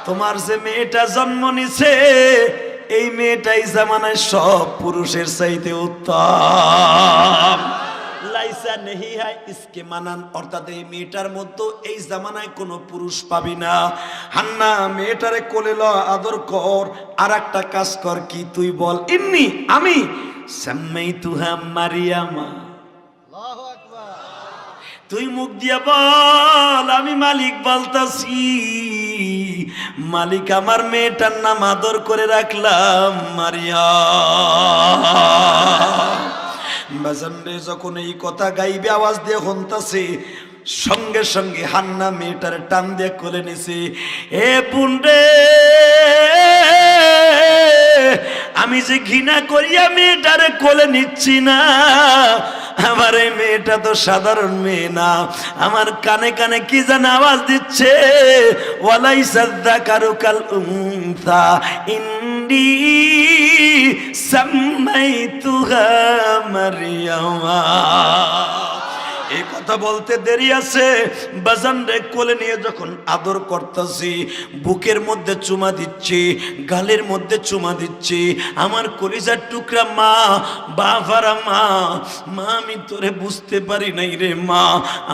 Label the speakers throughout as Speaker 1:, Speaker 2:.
Speaker 1: তোমার যে মেয়েটা জন্ম নিছে এই মেয়েটাই জামানায় সব পুরুষের চাইতে উত্তম। লাইসা নেহি হাই ইসকে মানান, অর্থাৎ এই মেয়েটার মধ্যে এই জামানায় কোনো পুরুষ পাবি না। হান্না মেয়েটারে কোলে ল, আদর কর, আর একটা কাজ কর, কি তুই বল, ইন্নি আমি সাম্মাইতুহা মারিয়ামা, তুই মুখ দিয়ে বল আমি মালিক বলতাছি, মালিক আমার মেয়েটার নাম আদর করে রাখলাম মারিয়াম। বাজানরে যখন এই কথা গাইবে আওয়াজ দিয়ে হন্তাছে, সঙ্গে সঙ্গে হান্না মেয়েটার টান দিয়ে কোলে নিছে। এ বোন রে, আমি যে ঘৃণা করিয়া মেয়েটারে কোলে নিচ্ছি না, আমার এই মেয়েটা তো সাধারণ মেয়ে না। আমার কানে কানে কি যেন আওয়াজ দিচ্ছে, ওয়ালাইসা যাকারু কাল উনসা ইন্নী সাম্মাইতুহা মারিয়ামা। এই কথা বলতে দেরি আছে, বাজান রে কোলে নিয়ে যখন আদর করতেছি, বুকের মধ্যে চুমা দিচ্ছি, গালের মধ্যে চুমা দিচ্ছি, আমার কলিজার টুকরা মা, বাবারা মা, মা আমি তোরে বুঝতে পারি নাই রে মা।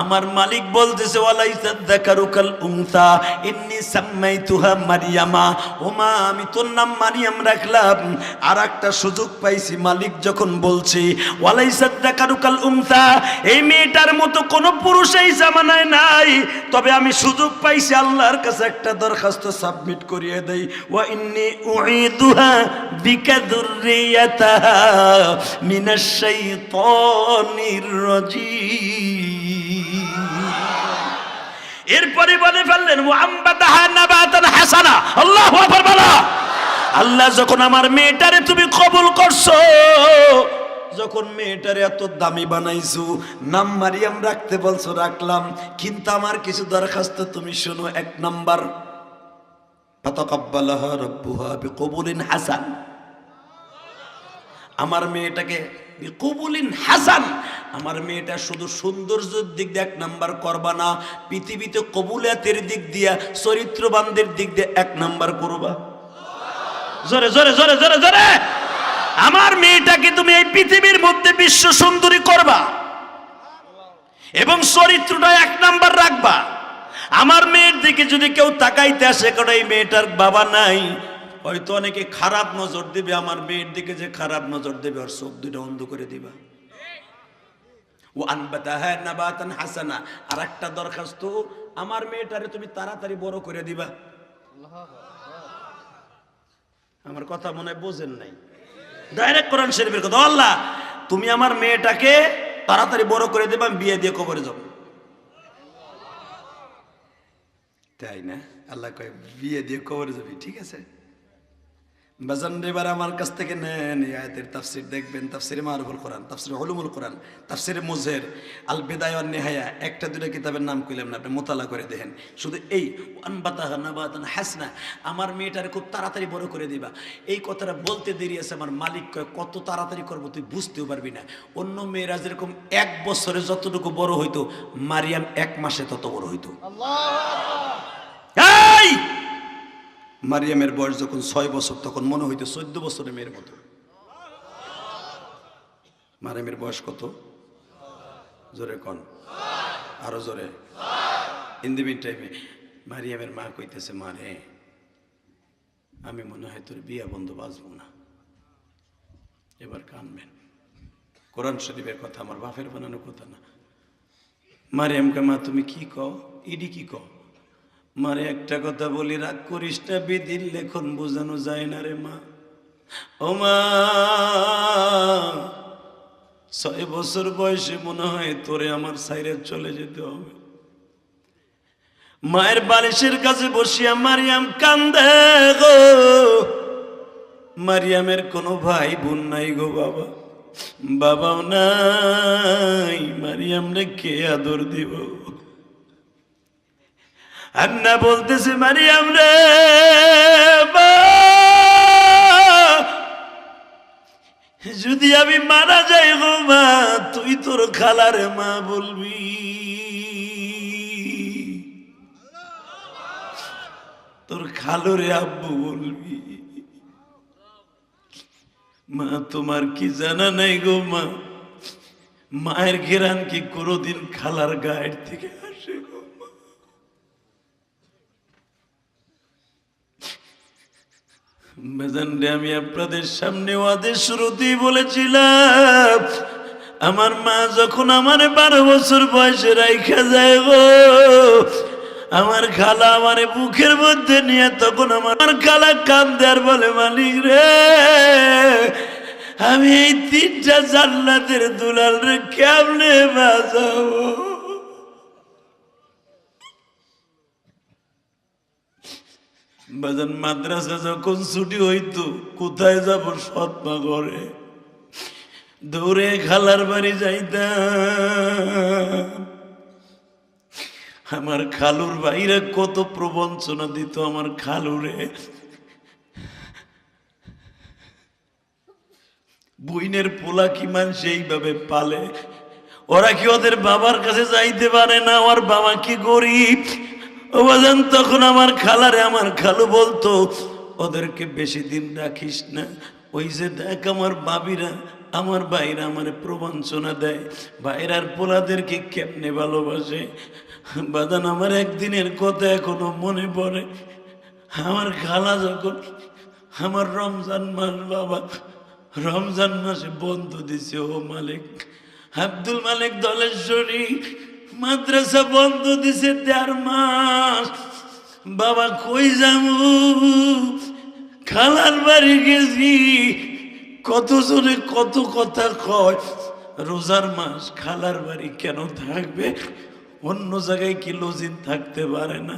Speaker 1: আমার মালিক বলতেছে ওয়ালাইসা যাকারু কাল উনসা ইন্নী সাম্মাইতুহা মারিয়ামা, ও মা আমি তোর নাম মারিয়াম রাখলাম। আর একটা সুযোগ পাইছি, মালিক যখন বলছি ওয়ালাইসা যাকারু কাল উনসা, এই মেয়েটার মতো কোন পুরুষ এই জামানায় নাই, তবে আমি সুযোগ পাইছি আল্লাহর কাছে একটা দরখাস্ত সাবমিট করিয়ে দেই, ওয়া ইন্নী উঈদুহা বিকা যুররিয়াতাহা মিনাশ শাইতানির রাজীম। এরপরে বলে ফেললেন ওয়া আমবাতাহা নাবাতান হাসানা। আল্লাহু আকবার বলো। আল্লাহ যখন আমার মেয়েটারে তুমি কবুল করছো, যখন মেয়েটারে এত দামি বানাইছো, নাম মারিয়াম রাখতে বলছো, রাখলাম, কিন্তু আমার কিছু দরখাস্ত তুমি শোনো। এক নাম্বার, ফাতাকাব্বালাহা রাব্বুহা বিকবুলিন হাসান, আমার মেয়েটাকে বিকবুলিন হাসান, আমার মেয়েটা শুধু সৌন্দর্যের দিক দিয়ে এক নাম্বার করবা না, পৃথিবীতে কবুলিয়াতের দিক দিয়া, চরিত্রবানদের দিক দিয়ে এক নাম্বার করবা। জোরে জোরে জোরে জোরে জোরে। আমার মেয়েটাকে তুমি এই পৃথিবীর মধ্যে বিশ্ব সুন্দরী করবা এবং চরিত্রটা এক নাম্বার রাখবা। আমার মেয়ের দিকে যদি কেউ তাকাইতে আসে, কারণ এই মেয়েটার বাবা নাই, হয়তো অনেকে খারাপ নজর দিবে, আমার মেয়ের দিকে যে খারাপ নজর দেবে ওর চোখ দুটো অন্ধ করে দিবা। ও আনবাতাহা নাবাতান হাসানা, আর একটা দরখাস্ত, আমার মেয়েটারে তুমি তাড়াতাড়ি বড় করে দিবা। আমার কথা মনে হয় বোঝেন নাই, ডাইরেক্ট কোরআন শরীফের কথা। আল্লাহ তুমি আমার মেয়েটাকে তাড়াতাড়ি বড় করে দেবা, আমি বিয়ে দিয়ে কবরে যাব। তাই না? আল্লাহ কয় বিয়ে দিয়ে কবরে যাবি, ঠিক আছে। বাজান এবার আমার কাছ থেকে নেন এই আয়াতের তাফসীর দেখবেন, তাফসীরে মারুফুল কোরআন, তাফসীরে উলুমুল কোরআন, তাফসীরে মুজহির, আল বিদায়া ওয়ান নিহায়া, একটা দুটো কিতাবের নাম কইলাম না, আপনি মোতালা করে দেখেন। শুধু এই আনবাতাহা নাবাতান হাসনা, আমার মেয়েটারে খুব তাড়াতাড়ি বড় করে দিবা, এই কথাটা বলতে দেরি আছে। আমার মালিক কয় কত তাড়াতাড়ি করবো তুই বুঝতেও পারবি না। অন্য মেয়েরা যেরকম 1 বছরে যতটুকু বড় হইতো, মারিয়াম 1 মাসে তত বড় হইতো। এই মারিয়ামের বয়স যখন 6 বছর, তখন মনে হইতো 14 বছরের মেয়ের মতো। মারিয়ামের বয়স কত? জোরে কোন, আরো জোরে। ইন দি মিন টাইমে মারিয়ামের মা কইতেছে, মা রে আমি মনে হয় তোর বিয়া বন্ধ বাঁচবো না, এবার কানবেন। কোরআন শরীফের কথা, আমার বাপের বানানো কথা না। মারিয়ামকে, মা তুমি কি কও, ইডি কি কও? মারে একটা কথা বলি, রাগ করিস না, বিধির লেখন বোঝানো যায় না রে মা। ও মা 6 বছর বয়সে মনে হয় তোরে আমার সাইরে চলে যেতে হবে। মায়ের বালিশের কাছে বসিয়া মারিয়াম কান্দে গো। মারিয়ামের কোনো ভাই বোন নাই গো বাবা, বাবাও নাই, মারিয়াম রে কে আদর দিব? আন্না বলতেছে, মারিয়াম রে যদি আমি মারা যাই গো মা, তুই তোর খালার মা বলবি, তোর খালুরে আব্বু বলবি। মা তোমার কি জানা নাই গো মা, মায়ের ঘেরান কি কোনোদিন খালার গায়ের থেকে আসে গো মা? আমি আপনাদের সামনে ওয়াদের শুরুতেই বলেছিলাম, আমার মা যখন আমার 12 বছর বয়সে রাইখা যায় গো, আমার খালা আমার বুকের মধ্যে নিয়ে তখন আমার খালা কান্দে আর বলে, মালিক রে আমি এই 3টা জান্নাতের দুলাল রে কেমনে বাঁচাবো? বাজান মাদ্রাসা যখন ছুটি হইতো কোথায় যাব? সৎমা ঘরে দৌড়ে খালার বাড়ি যাইতাম। আমার খালুর ভাইরা কত প্রবঞ্চনা দিত আমার খালুরে। বইনের পোলা কি মানুষ এইভাবে পালে? ওরা কি ওদের বাবার কাছে যাইতে পারে না? আমার বাবা কি গরিব? ও বাজান তখন আমার খালারে আমার খালু বলতো, ওদেরকে বেশি দিন রাখিস না, ওই যে দেখ আমার বাবিরা আমার ভাইরা আমার প্রবঞ্চনা দেয়, ভাইরার পোলাদেরকে কেমনে ভালোবাসে। বাজান আমার একদিনের কথা এখনো মনে পড়ে। আমার খালা যখন আমার রমজান মাস, বাবা রমজান মাসে বন্ধ দিছে, ও মালিক আব্দুল মালিক দলেশ্বরী মাদ্রাসা বন্ধ দিছে 1.5 মাস। বাবা কই যামু? খালার বাড়ি গেছি। কত জনে কত কথা কয়, রোজার মাস খালার বাড়ি কেন থাকবে? অন্য জায়গায় কি লজিন থাকতে পারে না?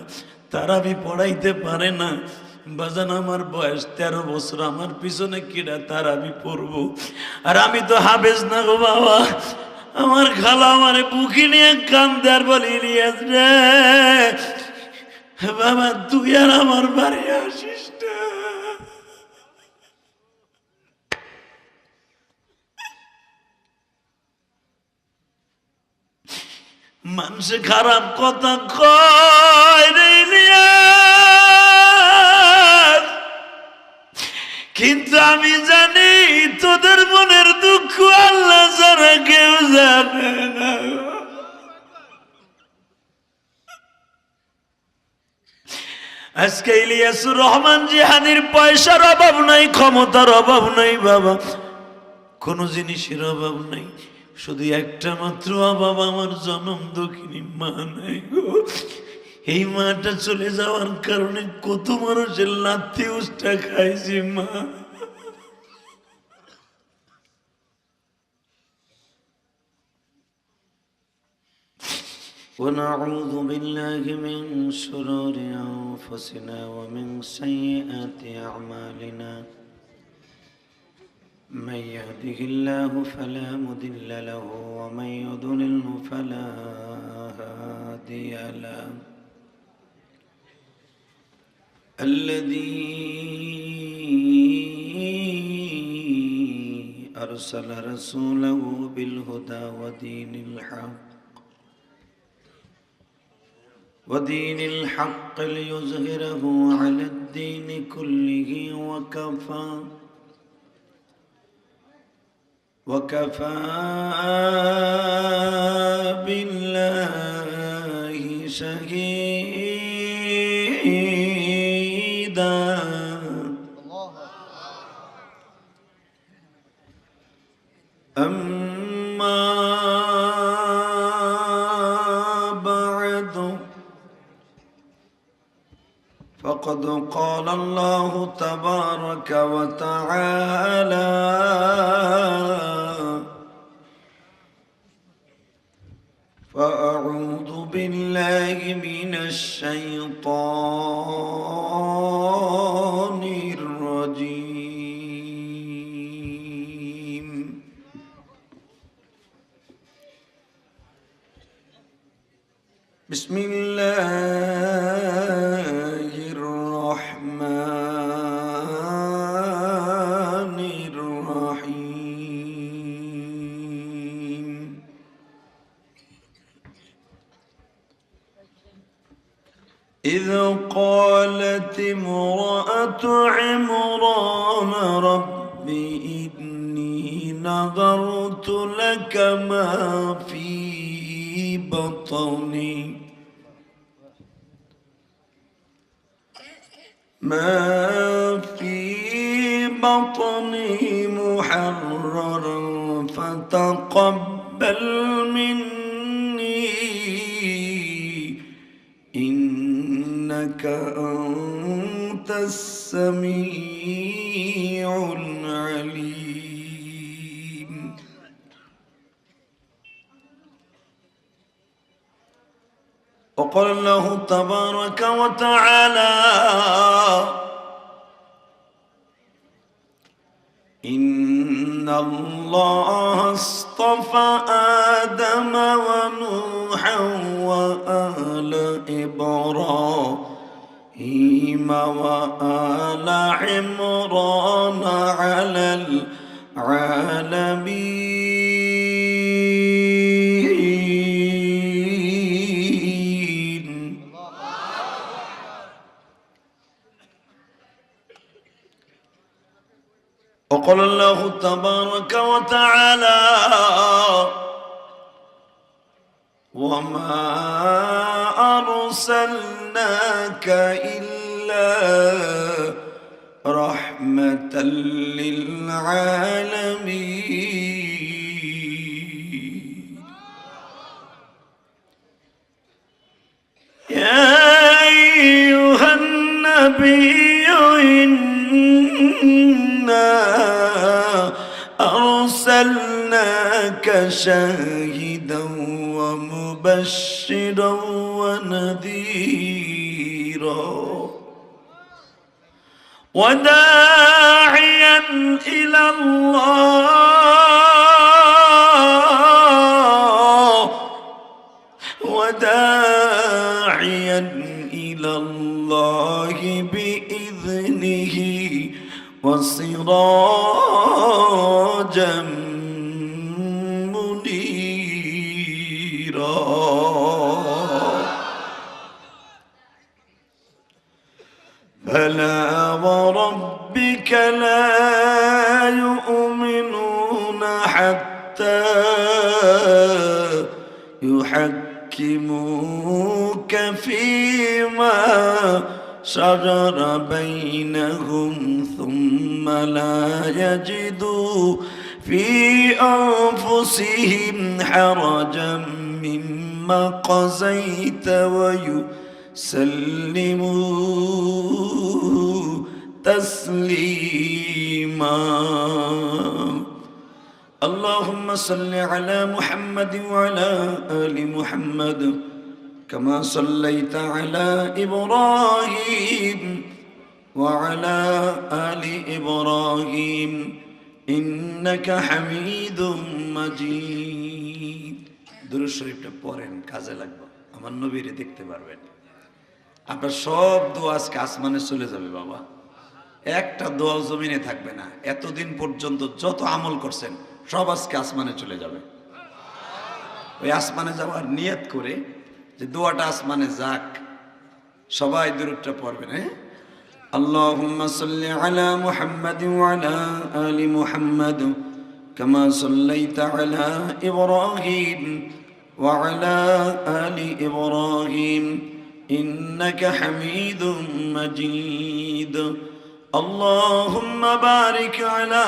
Speaker 1: তারাবি পড়াইতে পারে না? বাজান আমার বয়স 13 বছর, আমার পিছনে কিরা তারাবি পড়বো? আর আমি তো হাফেজ না গো বাবা। আমার খালা আমারে বুকে নিয়ে কান্দে আর বলি, ইলিয়াস রে বাবা তুই আর আমার বাড়ি আসিস না। মানুষে খারাপ কথা কয় রে ইলিয়াস, কিন্তু আমি জানি তোদের মনের দুঃখ আল্লাহ ছাড়া কেউ জানে না। আজকে ইলিয়াসুর রহমান জিহাদির পয়সার অভাব নাই, ক্ষমতার অভাব নাই বাবা, কোন জিনিসের অভাব নাই, শুধু একটা মাত্র অভাব, আমার জনম দুঃখিনী মা নাই গো। এই মাটা চলে যাওয়ার কারণে কত মানুষের লাথি উষ্টা খাইছি মা। ونعوذ بالله من شرور أنفسنا ومن سيئات أعمالنا، من يهده الله فلا مضل له ومن يضلل فلا هادي له. الذي أرسل رسوله بالهدى ودين الحق ليظهره على الدين كله وكفى بالله شهيدا. أما بعد فقد قال الله تبارك وتعالى: فأعوذ بالله من الشيطان الرجيم. بسم الله الرحمن الرحيم. إذ قالت امرأة عمران رب إني نذرت لك ما في بطني محررا فتقبل مني إنك أنت السميع العليم. وقال الله تبارك وتعالى إن الله اصطفى آدم ونوحا وآل إبراهيم وآل عمران على العالمين. وقال الله تبارك وتعالى وما أرسلناك إلا رحمة للعالمين. يا أيها النبي أرسلناك شاهدا ومبشرا ونذيرا وداعيا إلى الله بإذنه وسراجا منيرا. فلا وربك لا يؤمنون حتى يحكموك فيما شجر بينهم ثم لا يجدوا في أنفسهم حرجا مما قضيت ويسلموا تسليما. اللهم صل على محمد وعلى آل محمد كما صليت على إبراهيم وعلى آل إبراهيم إنك حميد مجيد. দুরূদ শরীফটা পড়েন, কাজে লাগবে, আমার নবীরে দেখতে পারবেন। আপনার সব দোয়া আজকে আসমানে চলে যাবে বাবা, একটা দোয়া জমিনে থাকবে না। এতদিন পর্যন্ত যত আমল করছেন সব আজকে আসমানে চলে যাবে। ওই আসমানে যাওয়ার নিয়ত করে যে দোয়াটা আসমানে যাক, সবাই দুরূদটা পড়বেন। হ্যাঁ, আল্লাহুম্মা সাল্লি আলা মুহাম্মাদিন ওয়া আলা আলি মুহাম্মাদ কামা সাল্লাইতা আলা ইব্রাহিম ওয়া আলা আলি ইব্রাহিম ইন্নাকা হামিদুম মাজিদ। আল্লাহুম্মা বারিক আলা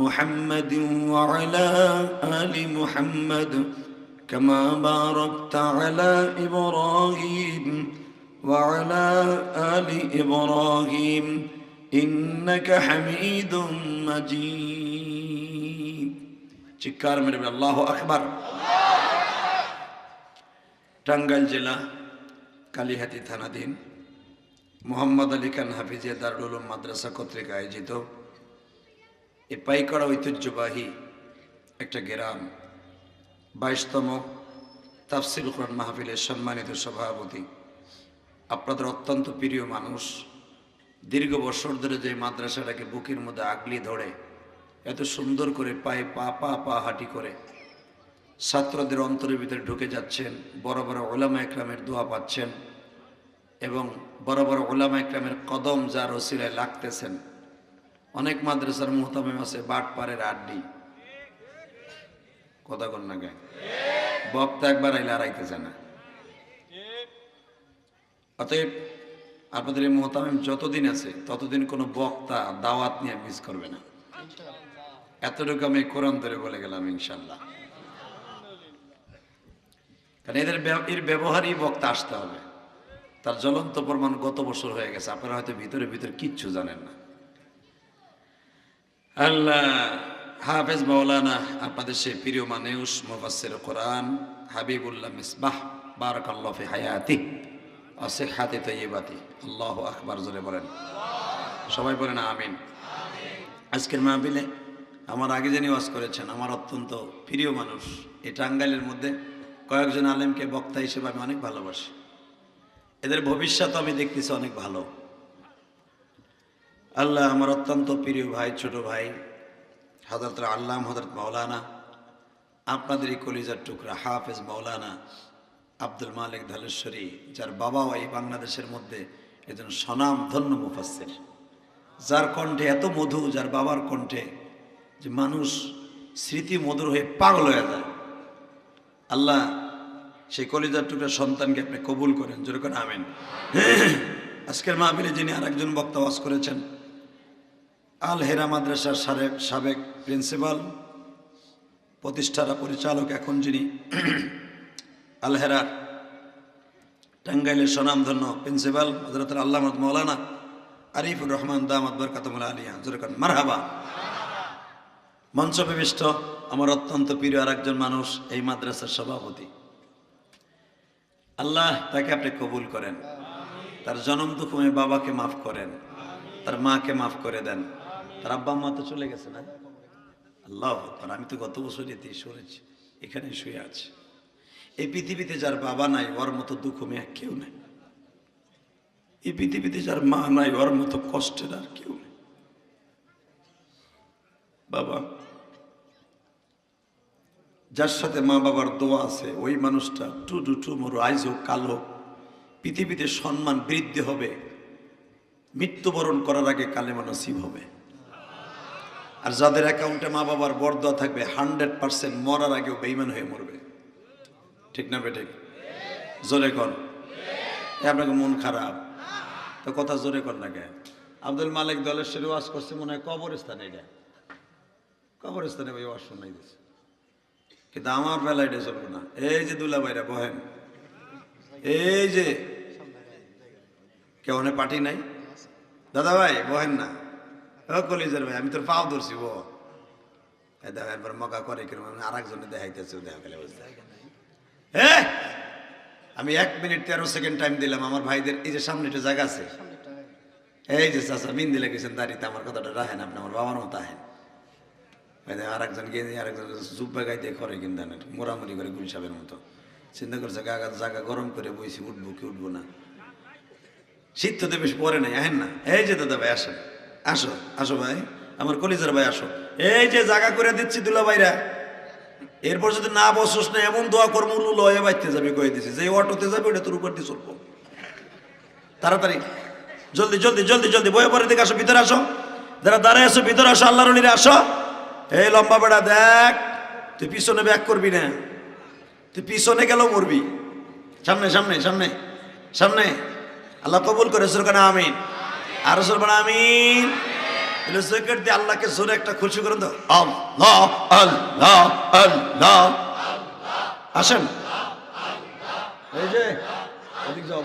Speaker 1: محمد وعلى آل محمد كما باركت على إبراهيم وعلى آل إبراهيم إنك حميد مجيد. চিৎকার মেরে আল্লাহু আকবার। টাঙ্গাইল জেলা কালিহাতী থানাধীন মোহাম্মদ আলী খান হাফিজিয়া দারুল উলুম মাদ্রাসা কর্তৃক আয়োজিত এই পাইকড়া ঐতিহ্যবাহী একটা গ্রাম 22তম তাফসীর কোরআন মাহফিলের সম্মানিত সভাপতি, আপনাদের অত্যন্ত প্রিয় মানুষ, দীর্ঘ বছর ধরে যে মাদ্রাসাটাকে বুকের মধ্যে আগলি ধরে এত সুন্দর করে পায়ে পা পা পা হাঁটি করে ছাত্রদের অন্তরের ভিতরে ঢুকে যাচ্ছেন, বড় বড় উলামা একরামের দোয়া পাচ্ছেন, এবং বড় বড় উলামা ইকরামের কদম যার ওসিলায় লাগতেছেন। অনেক মাদ্রাসার মুহতামিম আছে বাটপাড়ের আড্ডি, কথা কন না গায়, বক্তা একবার আইলে আর আইতেছে না। অতএব আপনাদের এই মুহতামিম যতদিন আছে ততদিন কোনো বক্তা দাওয়াত নিয়ে মিস করবে না, এতটুকু আমি কোরআন ধরে বলে গেলাম ইনশাল্লাহ। কারণ এর ব্যবহারই বক্তা আসতে হবে, তার জ্বলন্ত প্রমাণ গত বছর হয়ে গেছে, আপনারা হয়তো ভিতরে ভিতরে কিচ্ছু জানেন না। আল্লাহ হাফেজ মাওলানা আপনাদের সেই প্রিয় মানুষ মুফাসসির কোরআন হাবিবুল্লাহ মিসবাহ বারাকাল্লাহু ফি হায়াতি ওয়া সিহহাতি তাইয়্যিবাতি, আল্লাহু আকবার, জোরে বলেন, সবাই বলেন আমিন। আজকের মাহফিলে আমার আগে যিনি ওয়াজ করেছেন আমার অত্যন্ত প্রিয় মানুষ, এই টাঙ্গাইলের মধ্যে কয়েকজন আলেমকে বক্তা হিসেবে আমি অনেক ভালোবাসি, এদের ভবিষ্যৎ আমি দেখতেছি অনেক ভালো। আল্লাহ আমার অত্যন্ত প্রিয় ভাই, ছোট ভাই হযরত আল্লামা হযরত মাওলানা আপনাদের এই কলিজার টুকরা হাফেজ মাওলানা আব্দুল মালিক ধালেশ্বরী, যার বাবাও এই বাংলাদেশের মধ্যে একজন স্বনামধন্য মুফাসসির, যার কণ্ঠে এত মধু, যার বাবার কণ্ঠে যে মানুষ স্মৃতি মধুর হয়ে পাগল হয়ে যায়। আল্লাহ সেই কলিজার টুকরা সন্তানকে আপনি কবুল করেন, জোরে করে আমিন। আজকের মাহফিলে যিনি আরেকজন বক্তা ওয়াজ করেছেন আল হেরা মাদ্রাসার সাবেক প্রিন্সিপাল, প্রতিষ্ঠাতা পরিচালক, এখন যিনি আল হেরা টাঙ্গাইলের স্বনামধন্য প্রিন্সিপাল হযরত আল্লামা মাওলানা আরিফুর রহমান দামাত বরকাতুল আলিয়া, জোরে করেন মারহাবা। মঞ্চবিষ্ট আমার অত্যন্ত প্রিয় আরেকজন মানুষ এই মাদ্রাসার সভাপতি, আল্লাহ তাকে আপনি কবুল করেন, তার জনম দুঃখময় বাবাকে মাফ করেন, তার মাকে মাফ করে দেন, তার আব্বা আম্মা তো চলে গেছে না, আল্লাহ আকবার। আমি তো গত বছর এতে শুনেছি, এখানে শুয়ে আছে। এই পৃথিবীতে যার বাবা নাই ওর মতো দুঃখময় আর কেউ নেই, এই পৃথিবীতে যার মা নাই ওর মতো কষ্টের আর কেউ নেই। বাবা, যার সাথে মা বাবার দোয়া আছে ওই মানুষটা টু মরু আইজ হোক কাল হোক পৃথিবীতে সম্মান বৃদ্ধি হবে, মৃত্যুবরণ করার আগে কালেমা নসিব হবে। আর যাদের অ্যাকাউন্টে মা বাবার বরদোয়া থাকবে 100% মরার আগেও বেঈমান হয়ে মরবে, ঠিক না বেঠিক? জোরে কর, আপনাকে মন খারাপ তো কথা জোরে কর না কে? আব্দুল মালিক ধালেশ্বরী ওয়াজ করছে মনে হয় কবরস্থানে, এটা কবরস্থানে ভাই ওয়াজ শোনাই দিচ্ছে, কিন্তু আমার বেলা এটা চলবে না। এই যে দুলা ভাইরা বহেন, এই যে কেউ পার্টি নাই, দাদা ভাই বহেন না, ও কলিজার ভাই আমি তোর পাও ধরছি, ও দেখা একবার মকা করে কিরম আর একজনে দেখাইতেছে, দেখা গেলে বুঝতে আমি 1 মিনিট 13 সেকেন্ড টাইম দিলাম আমার ভাইদের। এই যে সামনে একটা জায়গা আছে, এই যে চাচা বিন্দি লেগেছেন দাঁড়িয়ে, আমার কথাটা রাখেন, আপনি আমার বাবার মতো আহেন। আরেকজন গিয়ে আরেকজন জুব্বা গাইতে করে কিন্তু মোরামুরি করে গুলসাবের মতো চিন্তা করছে, জায়গা গরম করে বইছি, উঠবো কি উঠবো না, শীত তো বেশ পরে নাই, আহেন না। এই যে দাদা ভাই আসেন, আসো আসো ভাই, আমার কলিজার ভাই আসো। এই যে জায়গা করে দিচ্ছি দুলা ভাইরা, এরপর যদি না বসোস না এমন দোয়া কর্ম লয়ে বাইতে যাবে, কয়ে দিছি যে অটোতে যাবে ওটা তোর উপর দিয়ে চলবো, তাড়াতাড়ি জলদি জলদি জলদি জলদি বয়ে পরে দিকে আসো, ভিতরে আসো, যারা দাঁড়ায় আসো ভিতরে আসো, আল্লাহর ওলিরা আসো। এই লম্বা বেড়া দেখ, তুই পিছনে ব্যাক করবি না, তুই পিছনে গেলেও মরবি, সামনে সামনে সামনে সামনে। আল্লাহ কবুল করে সুরকানা আমিন, আর সুরকানা আমিন। আল্লাহকে জোরে একটা খুশি করুন তো, আল্লাহ আল্লাহ আল্লাহ। আসেন এই যে ওদিক যাও,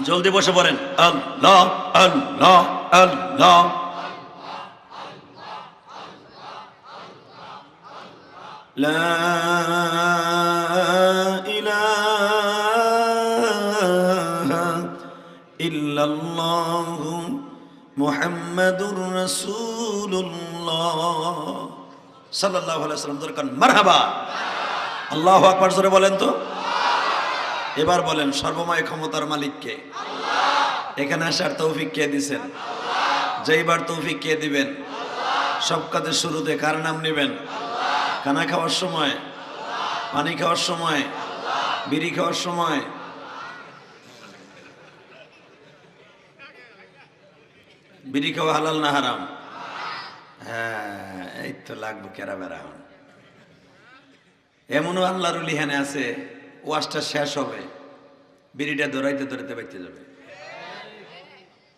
Speaker 1: জলদি বসে পড়েন। আল্লাহ আল্লাহ আল্লাহ। লা ইলাহা ইল্লাল্লাহু মুহাম্মাদুর রাসূলুল্লাহ সাল্লাল্লাহু আলাইহি ওয়াসাল্লাম। দরকার মারহাবা, আল্লাহু আকবার জোরে বলেন তো। এবার বলেন সর্বময় ক্ষমতার মালিককে, এখানে আসার তৌফিক কে দিবেন? যেইবার তৌফিক কে দিবেন? সব কাজের শুরুতে কার নাম নেবেন? খানা খাওয়ার সময়, পানি খাওয়ার সময়, বিড়ি খাওয়ার সময়, বিড়ি খাওয়া হালাল না হারাম? হ্যাঁ, এই তো লাগবো কেরা বেড়া। এমনও আল্লাহর লিহানে আছে, ওয়াজটা শেষ হবে, বিড়িটা ধরাইতে ধরাইতে বাইতে যাবে।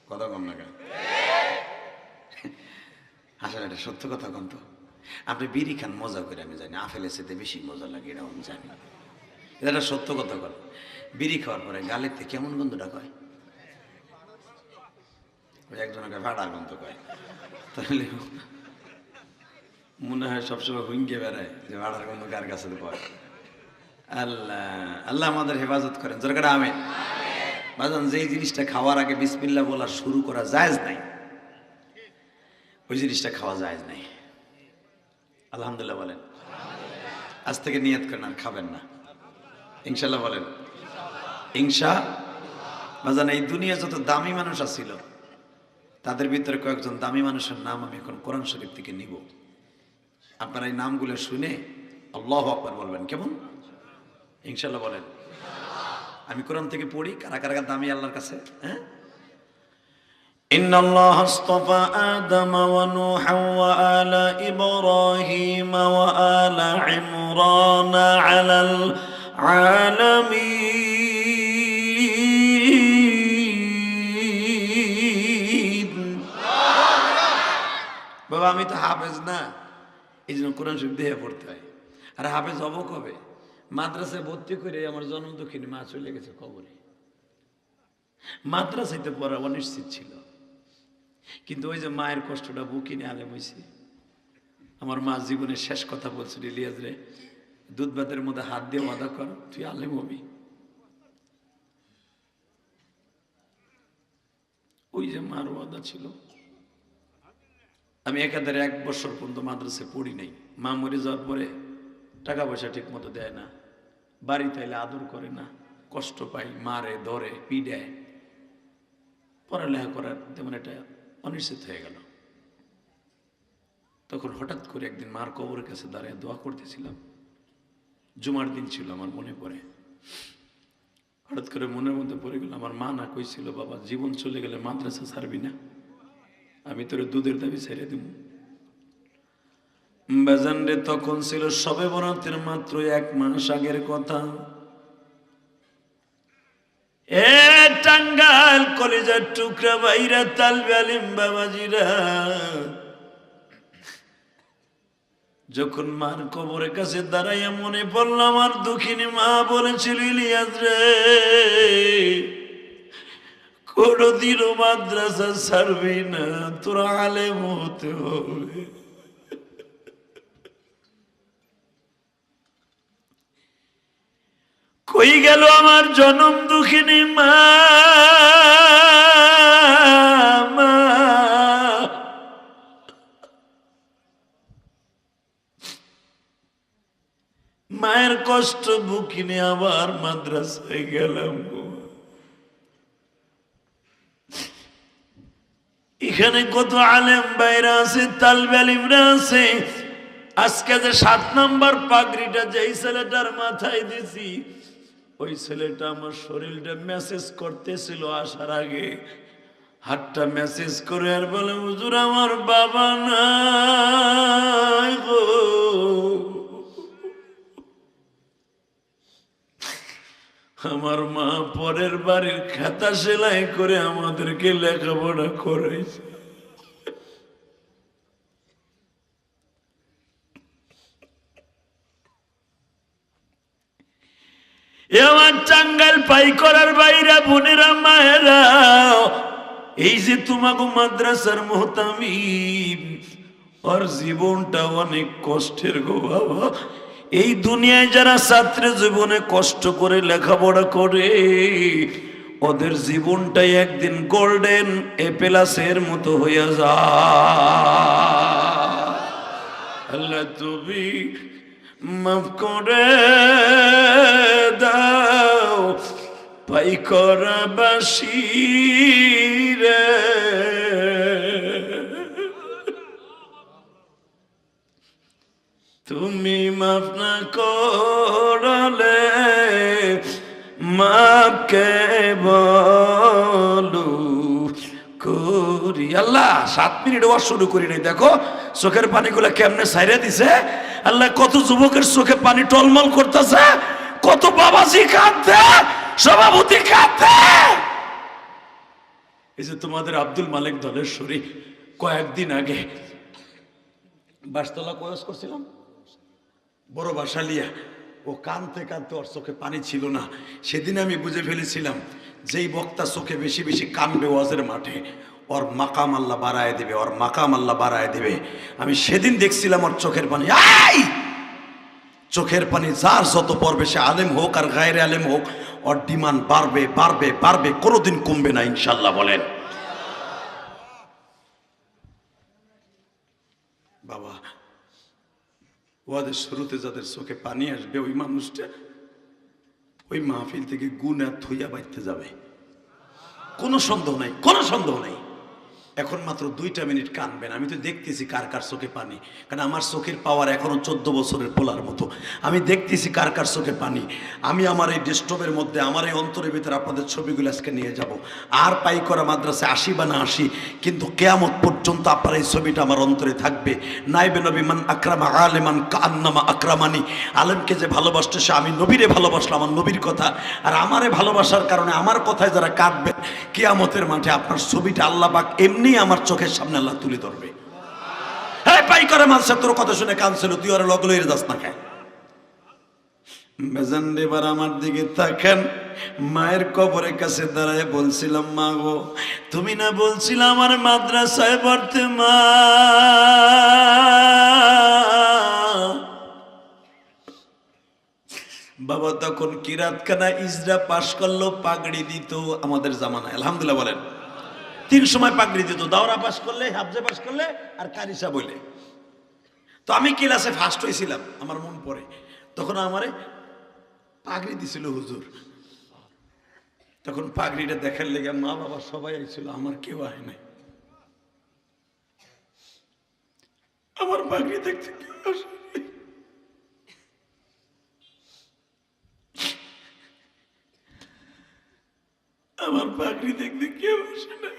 Speaker 1: কথা কম না কেন? আসলে এটা সত্য কথা কন তো। আপনি বিড়ি খান মজা করে, আমি জানি আপেলের সাথে বেশি মজা লাগে, এটা আমি জানি। এটা সত্য কথা কন। বিড়ি খাওয়ার পরে গালেতে কেমন গন্ধটা কয়? একজনকে ভাড়ার গন্ধ কয়। তাহলে মনে হয় সবসময় হুইঙ্গে বেড়ায় যে ভাড়ার গন্ধ কার কাছে কয়। আল্লাহ আল্লাহ আমাদের হেফাজত করেন। জোরে আমিন। বাজান, যেই জিনিসটা খাওয়ার আগে বিসমিল্লাহ বলা শুরু করা জায়েজ নাই, ওই জিনিসটা খাওয়া জায়েজ নাই। আলহামদুলিল্লাহ বলেন। আজ থেকে নিয়ত করেন আর খাবেন না, ইনশাল্লাহ বলেন। ইনশা বাজান, এই দুনিয়া যত দামি মানুষ আছিল, তাদের ভিতরে কয়েকজন দামি মানুষের নাম আমি এখন কোরআন শরীফ থেকে নিব। আপনারা এই নামগুলো শুনে আল্লাহু আকবার বলবেন। কেমন? ইনশাল্লাহ বলেন। আমি কোরআন থেকে পড়ি, কারা কারা দামি আল্লাহর কাছে। হ্যাঁ, ইন্নাল্লাহ আস্তাফা আদম ওয়া নূহা ওয়া আলা ইব্রাহিম ওয়া আলা ইমরান আলাল আলামিন। বাবা, আমি তো হাফেজ না, এই জন্য কোরআন শরীফ দিয়ে পড়তে হয়। আর হাফেজ হব কবে? মাদ্রাসায় ভর্তি করে আমার জন্ম দক্ষিণে মা চলে গেছে কবরে। মাদ্রাসাইতে পড়া অনিশ্চিত ছিল, কিন্তু ওই যে মায়ের কষ্টটা বুকে নিয়ে আলেম হয়েছে। আমার মা জীবনের শেষ কথা বলছিল, ইলিয়াস রে, দুধ ভাতের মধ্যে হাত দিয়ে ওয়াদা কর তুই আলেম হবি। ওই যে মার ওয়াদা ছিল। আমি একাধারে 1 বছর পর্যন্ত মাদ্রাসায় পড়ি নাই। মা মরে যাওয়ার পরে টাকা পয়সা ঠিক মতো দেয় না, বাড়ি তাইলে আদর করে না, কষ্ট পাই, মারে ধরে পিডায়, পড়ালেখা করার তেমন এটা অনিশ্চিত হয়ে গেল। তখন হঠাৎ করে একদিন মার কবরের কাছে দাঁড়িয়ে দোয়া করতেছিলাম, জুমার দিন ছিল, আমার মনে পড়ে। হঠাৎ করে মনের মধ্যে পড়ে গেল, আমার মা না কইছিল, বাবা জীবন চলে গেলে মাদ্রাসা ছাড়বি না, আমি তোর দুধের দাবি ছেড়ে দিব। বাজান রে, তখন ছিল সবে বরাতের মাত্র 1 মাস আগের কথা। এ টাঙ্গাইল কলেজের টুকরা ভাইরা, তালবে আলিম বাবাজিরা, যখন মার কবরের কাছে দাঁড়াইয়া মনে পড়ল আমার দুঃখিনী মা বলেছিল, ইলিয়াস রে, কোনদিনও মাদ্রাসা ছাড়বি না, তোরা আলেম হতে হবে। কই গেল আমার জনম দুঃখিনী মা? মায়ের কষ্ট বুকিনে আবার মাদ্রাসায় গেলাম। এখানে কত আলেম বাইরা আছে, তালবে আলিমরা আছে। আজকে যে 7 নম্বর পাগড়িটা যেই ছেলেটার মাথায় দিছি, ওই ছেলেটা আমার শরীরটা মেসেজ করতেছিল আসার আগে। হাতটা মেসেজ করে আর বলে, হুজুর আমার বাবা নাই গো। আমার মা পরের বাড়ির খাতা সেলাই করে আমাদেরকে লেখাপড়া করাইছে। আমার টাঙ্গাইল পাই করার বাইরা বোনেরা, মায়েরা, এই যে তোমাকে মাদ্রাসার মুহতামিম, ওর জীবনটা অনেক কষ্টের গো বাবা। এই দুনিয়ায় যারা ছাত্র জীবনে কষ্ট করে লেখাপড়া করে, ওদের জীবনটাই একদিন গোল্ডেন অ্যাপেলের মতো হইয়া যায়। আল্লাহ তুমি মাফ করে দাও পাইকরাবাসী রে। মাফ না করলে মাপকে বলু করি। আল্লাহ 7 মিনিট ওয়াজ শুরু করি নাই, দেখো চোখের পানিগুলো কেমনে ছাইরে দিছে। আল্লাহ কত যুবকের চোখে পানি টলমল করতেছে, কত বাবাজি কাঁদছে, সভাপতি কাঁদছে। এই যে তোমাদের আব্দুল মালিক ধলেশ্বরী কয়েকদিন আগে বাসতলা কয়েস করছিলাম, বড় বাসালিয়া, ও কাঁদতে কাঁদতে ওর চোখে পানি ছিল না। সেদিন আমি বুঝে ফেলেছিলাম যেই বক্তা চোখে বেশি বেশি কাঁদবে ওয়াজের মাঠে, ওর মাকাম আল্লাহ বাড়ায় দিবে, ওর মাকাম আল্লাহ বাড়ায় দিবে। আমি সেদিন দেখছিলাম ওর চোখের পানি, চোখের পানি যার যত পড়বে, সে আলেম হোক আর গায়রে আলেম হোক, ওর ডিমান্ড বাড়বে বাড়বে বাড়বে, কোনোদিন কমবে না ইনশাল্লাহ। বলেন বাবা, ওদের শুরুতে যাদের চোখে পানি আসবে, ওই মানুষটা ওই মাহফিল থেকে গুণা থইয়া বাইতে যাবে, কোনো সন্দেহ নাই, কোনো সন্দেহ নাই। এখন মাত্র 2টা মিনিট কাঁদবেন, আমি তো দেখতেছি কার কার চোখে পানি, কারণ আমার চোখের পাওয়ার এখনো 14 বছরের পোলার মতো। আমি দেখতেছি কার কার চোখে পানি। আমি আমার এই ডেস্কটপের মধ্যে, আমার এই অন্তরের ভিতরে আপনাদের ছবিগুলো আজকে নিয়ে যাব। আর পাই করা মাদ্রাসায় 80 বা না 80, কিন্তু কিয়ামত পর্যন্ত আপনার এই ছবিটা আমার অন্তরে থাকবে। নাইবে নবী মান আকরামা আলেমান কান্নামা আকরামানি, আলেমকে যে ভালোবাসতে সে আমি নবীরে ভালোবাসলাম, আমার নবীর কথা। আর আমারে ভালোবাসার কারণে আমার কথায় যারা কাঁদবে, কিয়ামতের মাঠে আপনার ছবিটা আল্লাহ পাক এমনি আমার চোখের সামনে আল্লাহ তুলে ধরবে। হ্যাঁ পাই করে মানছে, তোর কথা শুনে কাঁদছিল, তুই ওরা লগলো এর যাস না খায়। বেজান এবার আমার দিকে তাকান। মায়ের কবরের কাছে দাঁড়ায় বলছিলাম, মা গো তুমি না বলছিলাম আমার মাদ্রাসায় পড়তে, মা বাবা তখন কিরাতখানা ইজরা পাশ করলো, পাগড়ি দিত আমাদের জামানায়, আলহামদুলিল্লাহ বলেন। 3 সময় পাগড়ি দিত, দাওরা পাস করলে, হাফজে পাস করলে আর কারিসা বলে। তো আমি ক্লাসে ফার্স্ট হয়েছিলাম, আমার মন পড়ে। তখন আমারে পাগড়ি দিছিল হুজুর। তখন পাগড়িটা দেখার লেগে মা বাবা সবাই আইছিল, আমার কেউ আয় নাই। আমার পাগড়ি দেখতে কেউ আসে নাই। আমার পাগড়ি দেখতে কেউ আসে নাই।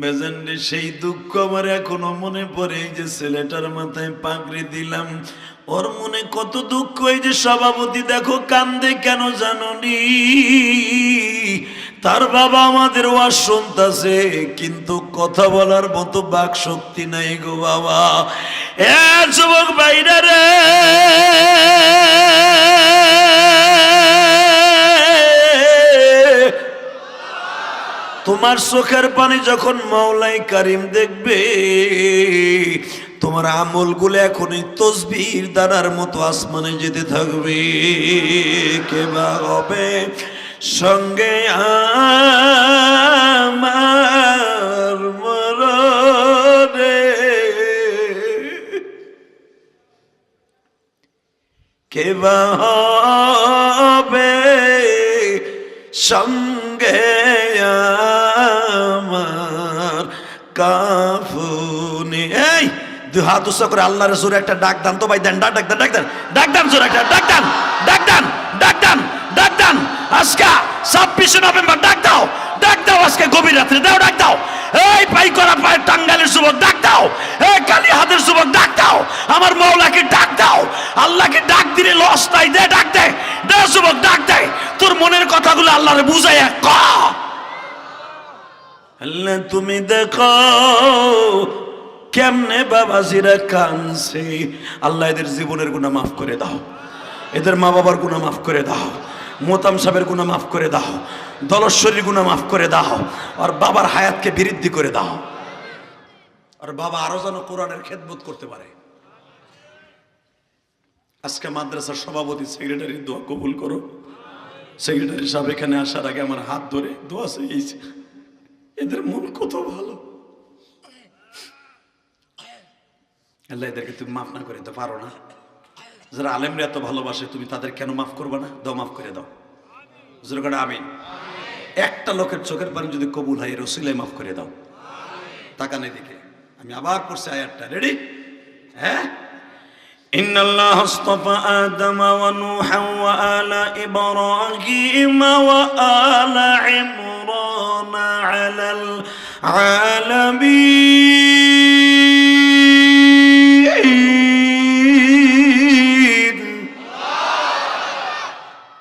Speaker 1: বেজান্ডে সেই দুঃখ আমার এখনো মনে পড়ে। এই যে ছেলেটার মাথায় পাগড়ি দিলাম, ওর মনে কত দুঃখ। এই যে সভাপতি দেখো কান্দে কেন জাননি, তার বাবা আমাদের ওয়াজ শুনতাছে, কিন্তু কথা বলার মতো বাক শক্তি নাই গো বাবা। এ যুবক ভাইরা রে, তোমার চোখের পানি যখন মাওলাই কারিম দেখবে, তোমার আমলগুলো এখনই তসবির দানার মতো আসমানে যেতে থাকবে। কে বা হবে সঙ্গে আমার মরণে, কে বা হবে সঙ্গে আমার কাফনে। এই 2 হাত উঁচা করে আল্লাহর জোরে একটা ডাক দান তো ভাই, দেন ডাক দেন, ডাক দেন, ডাক দেন, জোরে একটা ডাক দেন, ডাক দেন, ডাক দেন, ডাক দেন। আজকে 26 নভেম্বর ডাক দাও, ডাক দাও। আজকে গভীর রাত্রে দাও, ডাক দাও। এই পাই করা পায়ের টাঙ্গাইলের যুবক ডাক দাও, এই কালিহাদের যুবক ডাক দাও। আমার মাওলাকে ডাক দাও, আল্লাহকে ডাক দিলে লস নাই। দে ডাক দে, দে যুবক ডাক দে, তোর মনের কথাগুলো আল্লাহরে বুঝাইয়া ক। আল্লাহ তুমি দেখো কেমনে বাবাজিরা কানছে। আল্লাহ এদের জীবনের গুনাহ মাফ করে দাও, এদের মা বাবার গুনাহ মাফ করে দাও, মোতাম সাহেবের গুনাহ মাফ করে দাও, দলশ্বরীর গুনাহ মাফ করে দাও, আর বাবার হায়াতকে বৃদ্ধি করে দাও, আর বাবা আরো যেন কোরআনের খেদমত করতে পারে। আজকে মাদ্রাসার সভাপতি সেক্রেটারি দোয়া কবুল করো। সেক্রেটারি সাহেব এখানে আসার আগে আমার হাত ধরে দোয়া চেয়েছে। এদের মন কত ভালো, আল্লাহ এদেরকে তুমি মাফ না করে দিতে পারো না? যারা আলেমরা এত ভালোবাসে, তুমি তাদের কেন মাফ করবে না? দাও, মাফ করে দাও। জোরে আমিন। একটা লোকের চোখের পানি যদি কবুল হয়, রসিলায় মাফ করে দাও। তাকান এদিকে, আমি আবার পড়ছি আয়াতটা, রেডি? হ্যাঁ, ইন্নাল্লাহ আস্তাফা আদম ওয়া নূহা ওয়া আলা ইব্রাহিম ওয়া আলা ইমরান আলাল আলামিন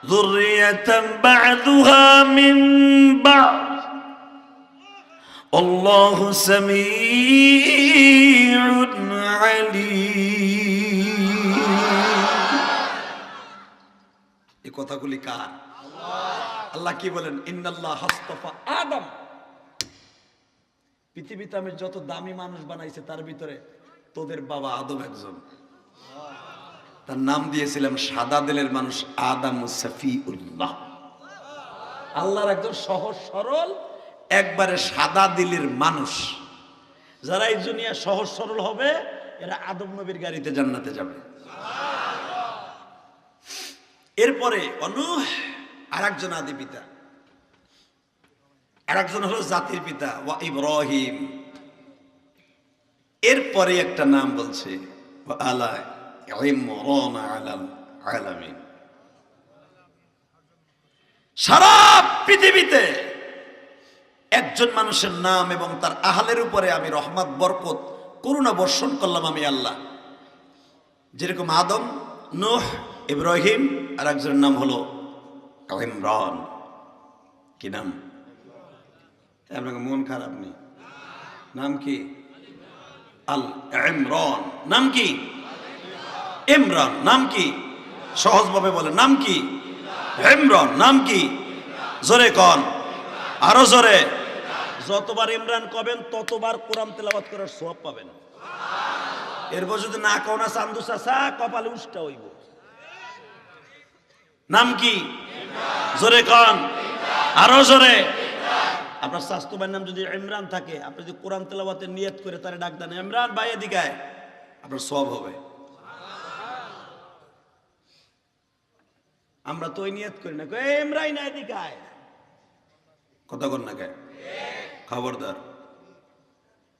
Speaker 1: যুররিয়াতান বা'দুহা মিন বা'দ আল্লাহু সামিউন আলীম। এই কথাগুলি কার? আল্লাহ কি বলেন? ইন্নাল্লাহ আস্তাফা আদম। পৃথিবীতে আমি যত দামি মানুষ বানাইছে তার ভিতরে তোদের বাবা আদম একজন। তার নাম দিয়েছিলাম সাদা দিলের মানুষ আদম সফিউল্লাহ। আল্লাহর একজন সহজ সরল একবারে সাদা দিলের মানুষ। যারা এই দুনিয়া সহজ সরল হবে এরা আদম নবীর গাড়িতে জান্নাতে যাবে। এরপরে নূহ আরেকজন আদি পিতা, আরেকজন হলো জাতির পিতা ওয়া ইব্রাহিম। এরপরে একটা নাম বলছে ওয়া আলা ইমরান আলাল আলামিন। সারা পৃথিবীতে একজন মানুষের নাম এবং তার আহলের উপরে আমি রহমত বরকত করুণা বর্ষণ করলাম আমি আল্লাহ। যেরকম আদম, নূহ, ইব্রাহিম, আর একজনের নাম হলো ইমরান। কি নাম? আপনাকে মন খারাপ নেই? নাম কি? আল ইমরান। নাম কি? ইমরান। নাম কি? সহজভাবে বলে নাম কি? ইমরান। নাম কি? জোরে কন, আরো জোরে। যতবার ইমরান কবেন ততবার কোরআন তেলাওয়াত করার সওয়াব পাবেন। এরপর যদি না কও না চান্দু চাচা কপালে উষ্টা হইব। নাম কি? জোরে কন, আরো জোরে। আপনার স্বাস্থ্য ভাইয়ের নাম যদি ইমরান থাকে, আপনি যদি কোরআন তেলাওয়াতের নিয়ত করে তারে ডাক দেন, ইমরান ভাই এদিকে আয়, আপনার সওয়াব হবে। আমরা তো ওই নিয়ত করি না, ইমরান এদিকে আয়, কথা কর না কে? খবরদার,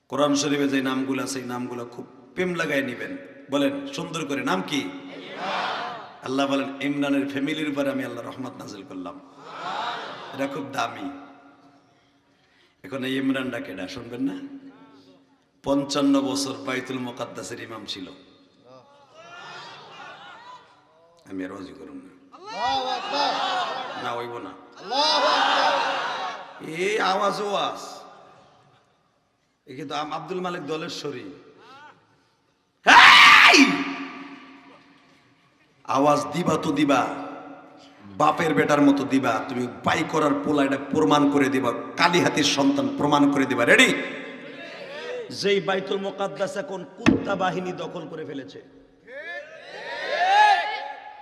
Speaker 1: কোরআন শরীফে যে নামগুলো আছে এই নামগুলো খুব প্রেম লাগাই নিবেন। বলেন সুন্দর করে, নাম কি? আল্লাহ বলেন ইমরানের ফ্যামিলির উপরে আমি আল্লাহ রহমত নাজিল করলাম। এটা খুব দামি। এখন এই ইমরানটা কেডা শুনবেন না? 55 বছর বাইতুল মুকাদ্দাসের ইমাম ছিল। আমি আর ওয়াজি করুন না, না হইব না। এই আওয়াজ ওয়াজ এ কিন্তু আব্দুল মালিক দলের শরীর। আওয়াজ দিবা তো দিবা, বাপের বেটার মতো দিবা। তুমি পাই করার পোলা এটা প্রমাণ করে দিবা, কালী হাতির সন্তান প্রমাণ করে দিবা। রেডি? যেই বাইতুল মুকাদ্দাস এখন কুত্তা বাহিনী দখল করে ফেলেছে,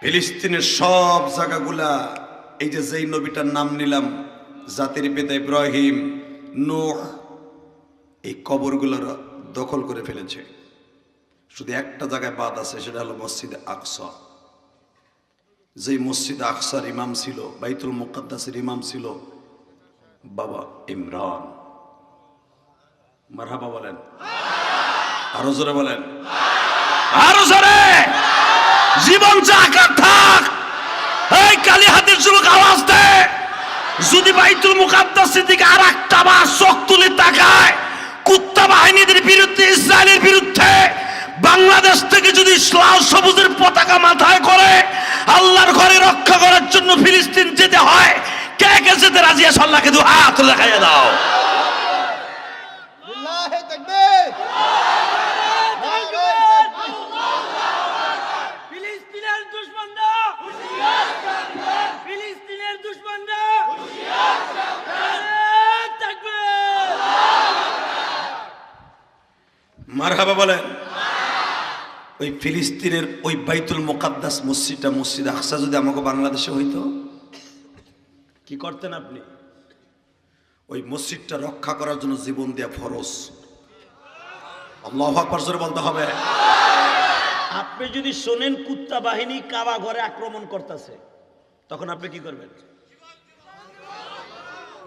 Speaker 1: ফিলিস্তিনের সব জায়গাগুলা, এই যে যেই নবীটার নাম নিলাম জাতির পিতা ইব্রাহিম, নূহ, এই কবরগুলোর দখল করে ফেলেছে। শুধু একটা জায়গায় বাদ আছে, সেটা হলো মসজিদে আকসা। যেই মসজিদে আকসার ইমাম ছিল, বাইতুল মুকাদ্দাসের ইমাম ছিল বাবা ইমরান। মারহাবা বলেন, আরো জোরে বলেন, আরো জোরে। জীবন চাকার থাক, এই কালী হাতের যুবক আওয়াজ দে। যদি বাইতুল মুকাদ্দাসের দিকে আর একটা বার চোখ তুলে তাকায়, কুত্তা বাহিনীদের বিরুদ্ধে, ইসরায়েলের বিরুদ্ধে, বাংলাদেশ থেকে যদি লাল সবুজের পতাকা মাথায় করে আল্লাহর ঘরে রক্ষা করার জন্য ফিলিস্তিন যেতে হয়, কে কে যেতে রাজি আছে? আল্লাহকে দু হাত দেখাইয়া দাও।
Speaker 2: লিল্লাহি তাকবীর।
Speaker 3: ফিলিস্তিনের দুশমনরা হুঁশিয়ার সাবধান, ফিলিস্তিনের দুশমনরা হুঁশিয়ার সাবধান। তাকবীর।
Speaker 1: মারহাবা বলেন। ওই ফিলিস্তিনের ওই বাইতুল মুকাদ্দাস মসজিদটা, মসজিদ আকসা যদি আমাকে বাংলাদেশে হইতো, কি করতেন আপনি? ওই মসজিদটা রক্ষা করার জন্য জীবন দেয়া ফরজ। আল্লাহু আকবার জোরে বলতে হবে। আপনি যদি শোনেন কুত্তা বাহিনী কাবা ঘরে আক্রমণ করতেছে, তখন আপনি কি করবেন?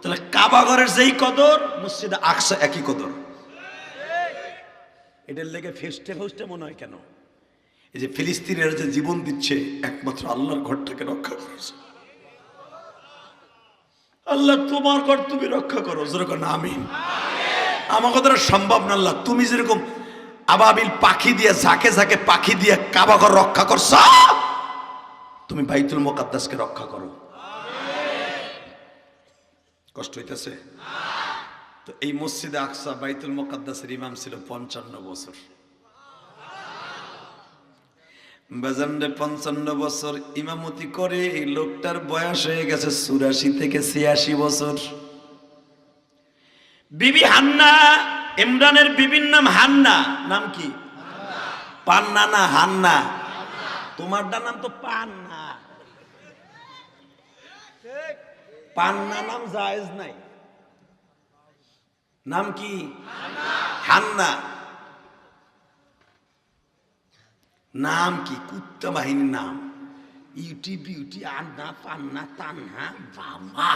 Speaker 1: তাহলে কাবা ঘরের যেই কদর, মসজিদে আকসা একই কদর। এটার লেগে ফেস্টে ফেস্টে মনে হয় কেন? এই যে ফিলিস্তিনের যে জীবন দিচ্ছে একমাত্র আল্লাহর ঘরটাকে রক্ষা করছে। আল্লাহ তোমার ঘর তুমি রক্ষা করো, যেরকম আমিন। আমার কথাটা সম্ভব না আল্লাহ, তুমি যেরকম আবাবিল পাখি দিয়ে ঝাঁকে ঝাঁকে পাখি দিয়ে কাবা ঘর রক্ষা করছ, তুমি বাইতুল মুকাদ্দাসকে রক্ষা করো। কষ্ট হইতেছে তো? এই মসজিদে আকসা বাইতুল মুকাদ্দাসের ইমাম ছিল 55 বছর। বাজানরে 55 বছর ইমামতি করে এই লোকটার বয়স হয়ে গেছে 84 থেকে 86 বছর। বিবি হান্না, ইমরানের বিবির নাম হান্না। নাম কি? পান্না না হান্না? তোমারটা নাম তো পান্না। পান্না নাম জায়েজ নাই। নাম কি? হান্না। নাম কি? কুত্তা বাহিনীর নাম। ইউটি বিউটি আন্না পান্না তান্না। বাবা,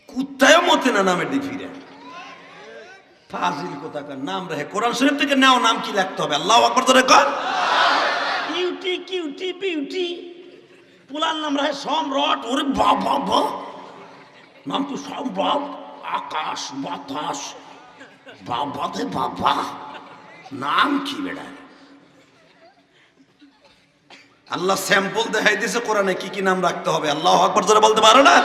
Speaker 1: কুত্তায় মতে না নামের দিক ফিরে। ফাজিল কোথাকার নাম রেখে কোরআন শরীফ থেকে নেও। নাম কি লিখতে হবে? আল্লাহু আকবার ধরে কর। ইউটি কিউটি বিউটি পুলার নাম রাখে সম্রাট। ওরে বাবা, নাম তো সম্রাট। আকাশ বাতাস, বাবা দে বাবা, নাম কি বেড়া? আল্লাহ স্যাম্পল দেখাই দিয়েছে কোরআনে কি কি নাম রাখতে হবে। আল্লাহু আকবার জোরে বলতে পারো না?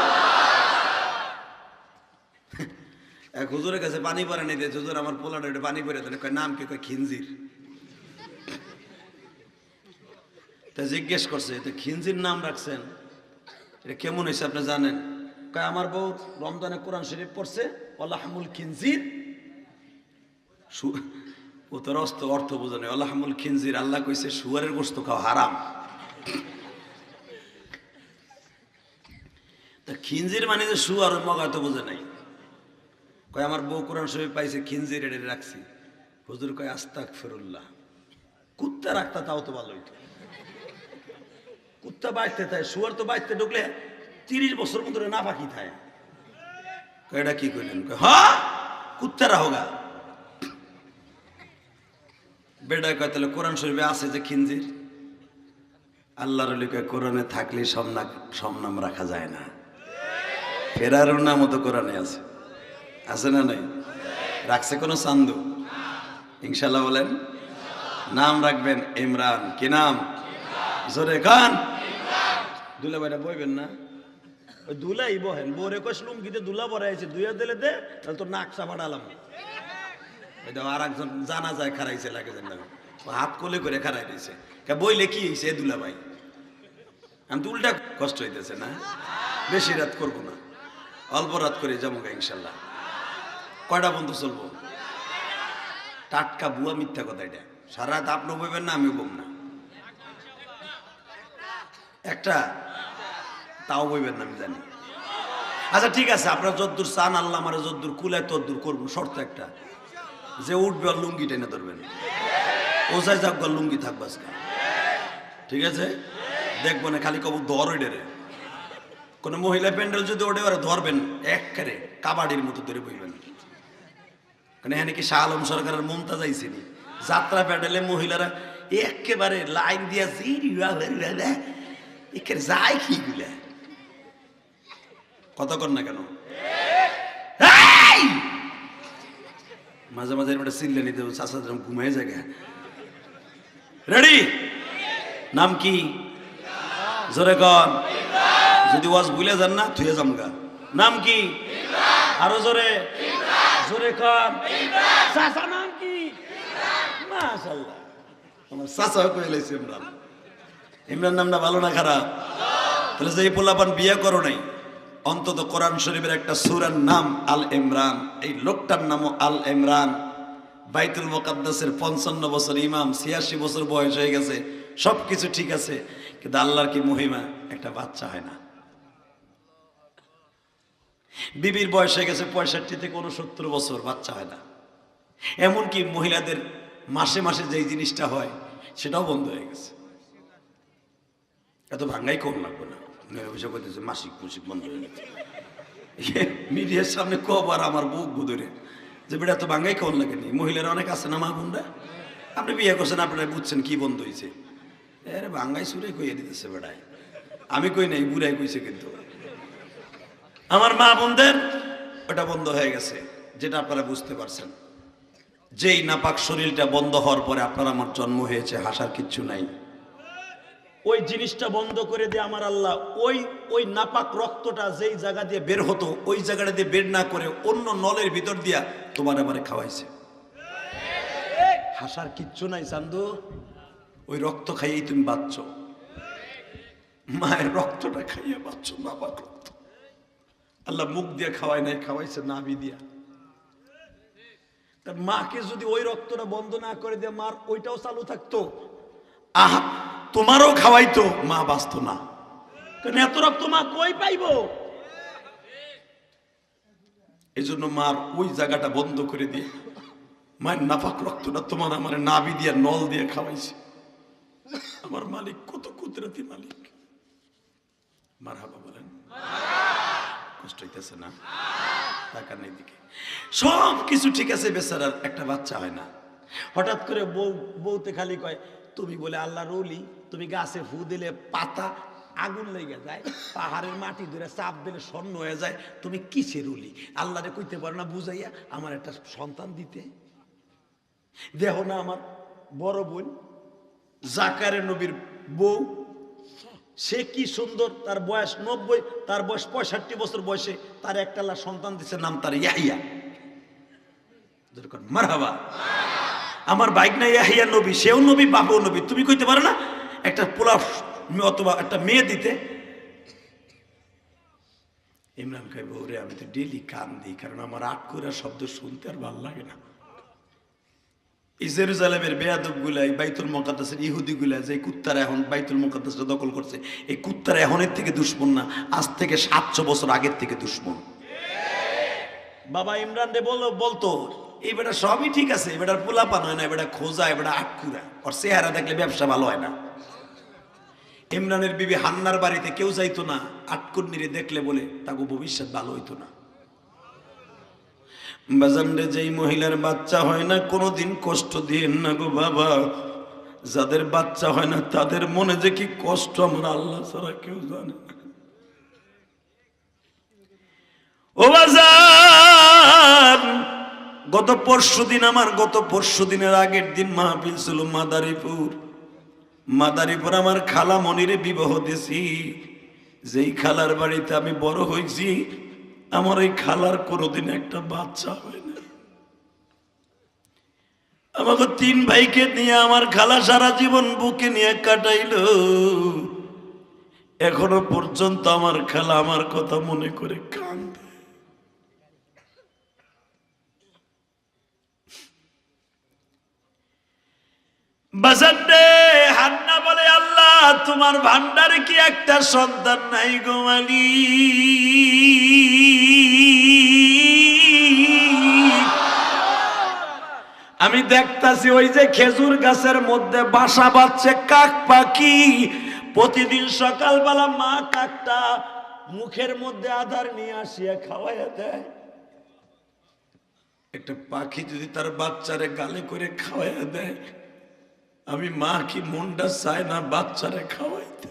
Speaker 1: এক হুজুরের কাছে পানি পরে নিয়ে দিয়েছে, হুজুর আমার পোলাটা এটা পানি পরে দেন। কয় নাম কি? কয় খিনজির। তা জিজ্ঞেস করছে তো খিনজির নাম রাখছেন, এটা কেমন হয়েছে আপনি জানেন? কয় আমার বউ রমজানে কোরআন শরীফ পড়ছে ওয়ালাহমুল খিনজির। ও তোর অর্থ বোঝা নেই। ওয়ালাহমুল খিনজির আল্লাহ কইছে শুয়ারের গোশত খাওয়া হারাম। তা খিনজির মানে যে শুয়ার, মগা তো বোঝে নাই। কয় আমার বউ কোরআন শরীফ পাইছে খিনজির এড়ে রাখছি। হুজুর কয় আস্তাগফিরুল্লাহ। কুত্তা রাখতা তাও তো ভালো হইতো। কুত্তা বাঁচতে থাকে, শুয়ার তো বাঁচতে ঢুকলে 30 বছর মধ্যে না পাখি থাকে। এটা কি কইলেন? হ্যাঁ কুত্তারা হোগা। বেডা কয় তাহলে কোরআন শরীফে আছে যে খিনজির? আল্লাহর ওলি কয় কোরআনে থাকলে সব নাম রাখা যায় না। ফেরারুর নামও তো কোরআনে আছে, আছে না নাই? রাখছে কোনো চান্দু? ইনশাল্লাহ বলেন। নাম রাখবেন ইমরান। কি নাম? জোরে খান। দুলা ভাইটা বইবেন না? ওই দুলাই বহেন। বোরে কয় লুঙ্গিতে দুলা বরাইছে, দুইয়া দিলে দে, তাহলে তো নাক চাপাড়ালাম। এটা আর একজন জানা যায় খারাইছে লাগে যেন হাত কোলে করে খারাই দিয়েছে। বইলে কি হয়েছে দুলা ভাই? আমি তো উল্টা কষ্ট হইতেছে না? বেশি রাত করবো না, অল্প রাত করে যাবো ইনশাল্লাহ। কয়টা বন্ধু চলবো? টাটকা বুয়া মিথ্যা কথা এটা। সারা রাত আপনিও বইবেন না, আমিও বম না। একটা তাও বইবেন না আমি জানি। আচ্ছা ঠিক আছে, আপনারা যদ্দূর চান আল্লাহ আমার যদ্দূর কুলায় তদ্দূর করবো। শর্ত একটা, যে উঠবে আর লুঙ্গি টেনে ধরবেন। ওসাই যাক লুঙ্গি থাকবো আজকে, ঠিক আছে? দেখবো না খালি কব ধর ওই ডেরে। কোনো মহিলা প্যান্ডেল যদি ওঠে ওরা ধরবেন, একেবারে কাবাডির মতো ধরে বইবেন। কারণ এখানে কি শাহ আলম সরকারের মমতা যাইছেনি? যাত্রা প্যান্ডেলে মহিলারা একেবারে লাইন দিয়া যায় কি গুলা কথা কর না কেন? মাঝে মাঝে চিল্লে নিতে চাষা ঘুমাই জায়গা। রেডি? নাম কি? জোরে কন। যদি ওয়াজ ভুলে যান না থুয়ে যামগা। নাম কি? আরো জোরে, জোরে কন। চাচা নাম কি? মাশাআল্লাহ, আমার চাচা কই লাইছে ইমরান। ইমরান নামটা ভালো না খারাপ? তাহলে যে পোলাপান বিয়ে করো নাই, অন্তত কোরআন শরীফের একটা সূরার নাম আল ইমরান। এই লোকটার নামও আল ইমরান। বাইতুল মুকাদ্দাসের 55 বছর ইমাম, 86 বছর বয়স হয়ে গেছে, সবকিছু ঠিক আছে, কিন্তু আল্লাহর কি মহিমা, একটা বাচ্চা হয় না। বিবির বয়স হয়ে গেছে 65 থেকে 69 বছর, বাচ্চা হয় না। এমনকি মহিলাদের মাসে মাসে যেই জিনিসটা হয় সেটাও বন্ধ হয়ে গেছে। এত ভাঙ্গাই কম লাগবে না, অভিযোগ করতেছে মাসিক মুসিক বন্ধ হয়ে গেছে। মিডিয়ার সামনে কবার আমার বুক বুধরে যে বেটা তো বাঙ্গাই কেমন লাগেনি, মহিলারা অনেক আছে না মা বোনরা, আপনি বিয়ে করছেন আপনারা বুঝছেন কি বন্ধ হয়েছে, আরে বাঙ্গাই সুরে কইয়ে দিতেছে বেড়ায়, আমি কই নাই বুড়াই কইছে। কিন্তু আমার মা বোনদের ওটা বন্ধ হয়ে গেছে, যেটা আপনারা বুঝতে পারছেন। যেই নাপাক শরীরটা বন্ধ হওয়ার পরে আপনার আমার জন্ম হয়েছে, হাসার কিচ্ছু নাই। ওই জিনিসটা বন্ধ করে দিয়ে আমার আল্লাহ ওই নাপাক রক্তটা যেই জায়গা দিয়ে বের হতো ওই জায়গাটা দিয়ে বের না করে অন্য নলের ভিতর দিয়া তোমার এবারে খাওয়াইছে। হাসার কিচ্ছু নাই চান্দু, ওই রক্ত খাইয়েই তুমি বাঁচছ, মায়ের রক্তটা খাইয়ে বাঁচছ, নাপাক রক্ত। আল্লাহ মুখ দিয়ে খাওয়াই নাই, খাওয়াইছে নাভি দিয়া। তার মাকে যদি ওই রক্তটা বন্ধ না করে দিয়ে মার ওইটাও চালু থাকতো, আহা তোমারও খাওয়াইতো, মা বাঁচতো না। কারণ এত রক্ত মা কই পাইবো? এই জন্য মার ওই জায়গাটা বন্ধ করে দিয়ে মায়ের নাপাক রক্তটা তোমার আমার নাভি দিয়ে নল দিয়ে খাওয়াইছে। আমার মালিক কত কুদরতি মালিক। মারহাবা বলেন। কষ্ট হইতেছে না? টাকা নেই দিকে সব কিছু ঠিক আছে, বেচারার একটা বাচ্চা হয় না। হঠাৎ করে বউতে খালি কয় তুমি বলে আল্লাহর ওলি, তুমি গাছে ফু দিলে পাতা আগুন লেগে যায়, পাহাড়ের মাটি ধরে চাপ দিলে স্বর্ণ হয়ে যায়, তুমি কিসের ওলি? আল্লাহরে কইতে পারো না বুঝাইয়া আমার একটা সন্তান দিতে? দেখো না আমার বড় বোন জাকারে নবীর বউ, সে কি সুন্দর, তার বয়স 90, তার বয়স 65 বছর বয়সে তার একটা সন্তান দিচ্ছে, নাম তার ইয়াহিয়া। মারহাবা। আমার বাইক না ইয়াহিয়া নবী, সেও নবী, বাপও নবী, তুমি কইতে পারো না একটা পোলা অথবা একটা মেয়ে দিতে? ইমরান কয় বউরে আমি তো ডেলি কান দিই, কারণ আমার আটকুরা শব্দ শুনতে আর ভালো লাগে না। জেরুজালেমের বেয়াদব গুলাই, বাইতুল মুকাদ্দাসের ইহুদি গুলা, যে কুত্তারা এখন বাইতুল মুকাদ্দাসটা দখল করছে, এই কুত্তারা এখনের থেকে দুশ্মন না, আজ থেকে 700 বছর আগের থেকে দুশ্মন। বাবা ইমরান রে বলতো এই বেটা সবই ঠিক আছে, এই বেটার পোলাপান হয় না, এই বেটা খোঁজা, এই বেটা আটকুরা, ওর চেহারা দেখলে ব্যবসা ভালো হয় না। ইমরানের বিবি হান্নার বাড়িতে কেউ যাইতো না, আটকুন্নিরে দেখলে বলে তাকে ভবিষ্যৎ ভালো হইতো না। বাজানরে যেই মহিলার বাচ্চা হয় না কোনোদিন কষ্ট দিয়েন না গো বাবা, যাদের বাচ্চা হয় না তাদের মনে যে কি কষ্ট আমরা আল্লাহ ছাড়া কেউ জানে না। ও বাজান, গত পরশু দিনের আগের দিন মাহফিল ছিল মাদারীপুর। আমার খালা মনিরে বিবাহ দিছি। যেই খালার বাড়িতে আমি বড় হয়েছি, আমার এই খালার কোনোদিন একটা বাচ্চা হয় না। আমাকে 3 ভাইকে নিয়ে আমার খালা সারা জীবন বুকে নিয়ে কাটাইলো। এখনো পর্যন্ত আমার খালা আমার কথা মনে করে কান্দে। বাজারে হান্না বলে আল্লাহ তোমার ভান্ডারে কি একটা সন্তান নাই গো মালিক? আমি দেখতাছি ওই যে খেজুর গাছের মধ্যে বাসা বাঁধছে কাক পাখি, প্রতিদিন সকালবেলা মা কাকটা মুখের মধ্যে আধার নিয়ে আসিয়া খাওয়াইয়া দেয়। একটা পাখি যদি তার বাচ্চারে গালে করে খাওয়াইয়া দেয়, আমি মা কি মনটা চায় না বাচ্চারে খাওয়াইতে?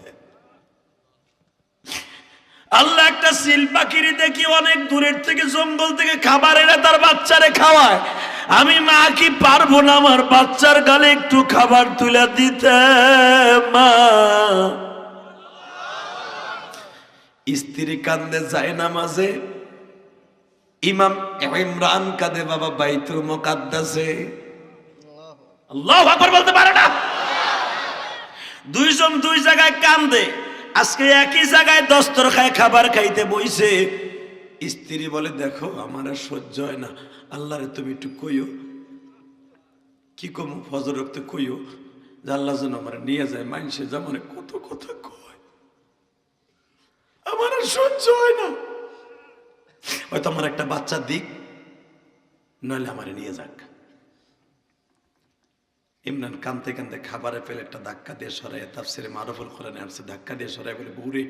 Speaker 1: আল্লাহ একটা সিল পাখির দেখি অনেক দূরের থেকে জঙ্গল থেকে খাবার এনে তার বাচ্চারে খাওয়ায়, আমি মা কি পারবো না আমার বাচ্চার গালে একটু খাবার তুলে দিতে? মা স্ত্রী কান্দে যায় না মাঝে, ইমাম ইমরান কাঁদে বাবা বাইতুল মুকাদ্দাসে। আল্লাহু আকবার বলতে পারে না? দুইজন দুই জায়গায় কান্দে। আজকে একই জায়গায় দস্তরখায় খাবার খাইতে বইছে, স্ত্রী বলে দেখো আমার আর সহ্য হয় না, আল্লাহরে তুমি একটু কইও। কি কমু? ফজর রক্তে কইও যে আল্লাহ যেন আমার নিয়ে যায়, মানুষে যে আমার কত কথা কয়, আমার আর সহ্য হয় না, হয়তো আমার একটা বাচ্চা দিক, নইলে আমার নিয়ে যাক। ইমরান কানতে কানতে খাবারের প্লেটটা ধাক্কা দিয়ে সরাই, তাফসিরে মারুফুল কোরআনে আসছে ধাক্কা দিয়ে সরাই বলে বউরে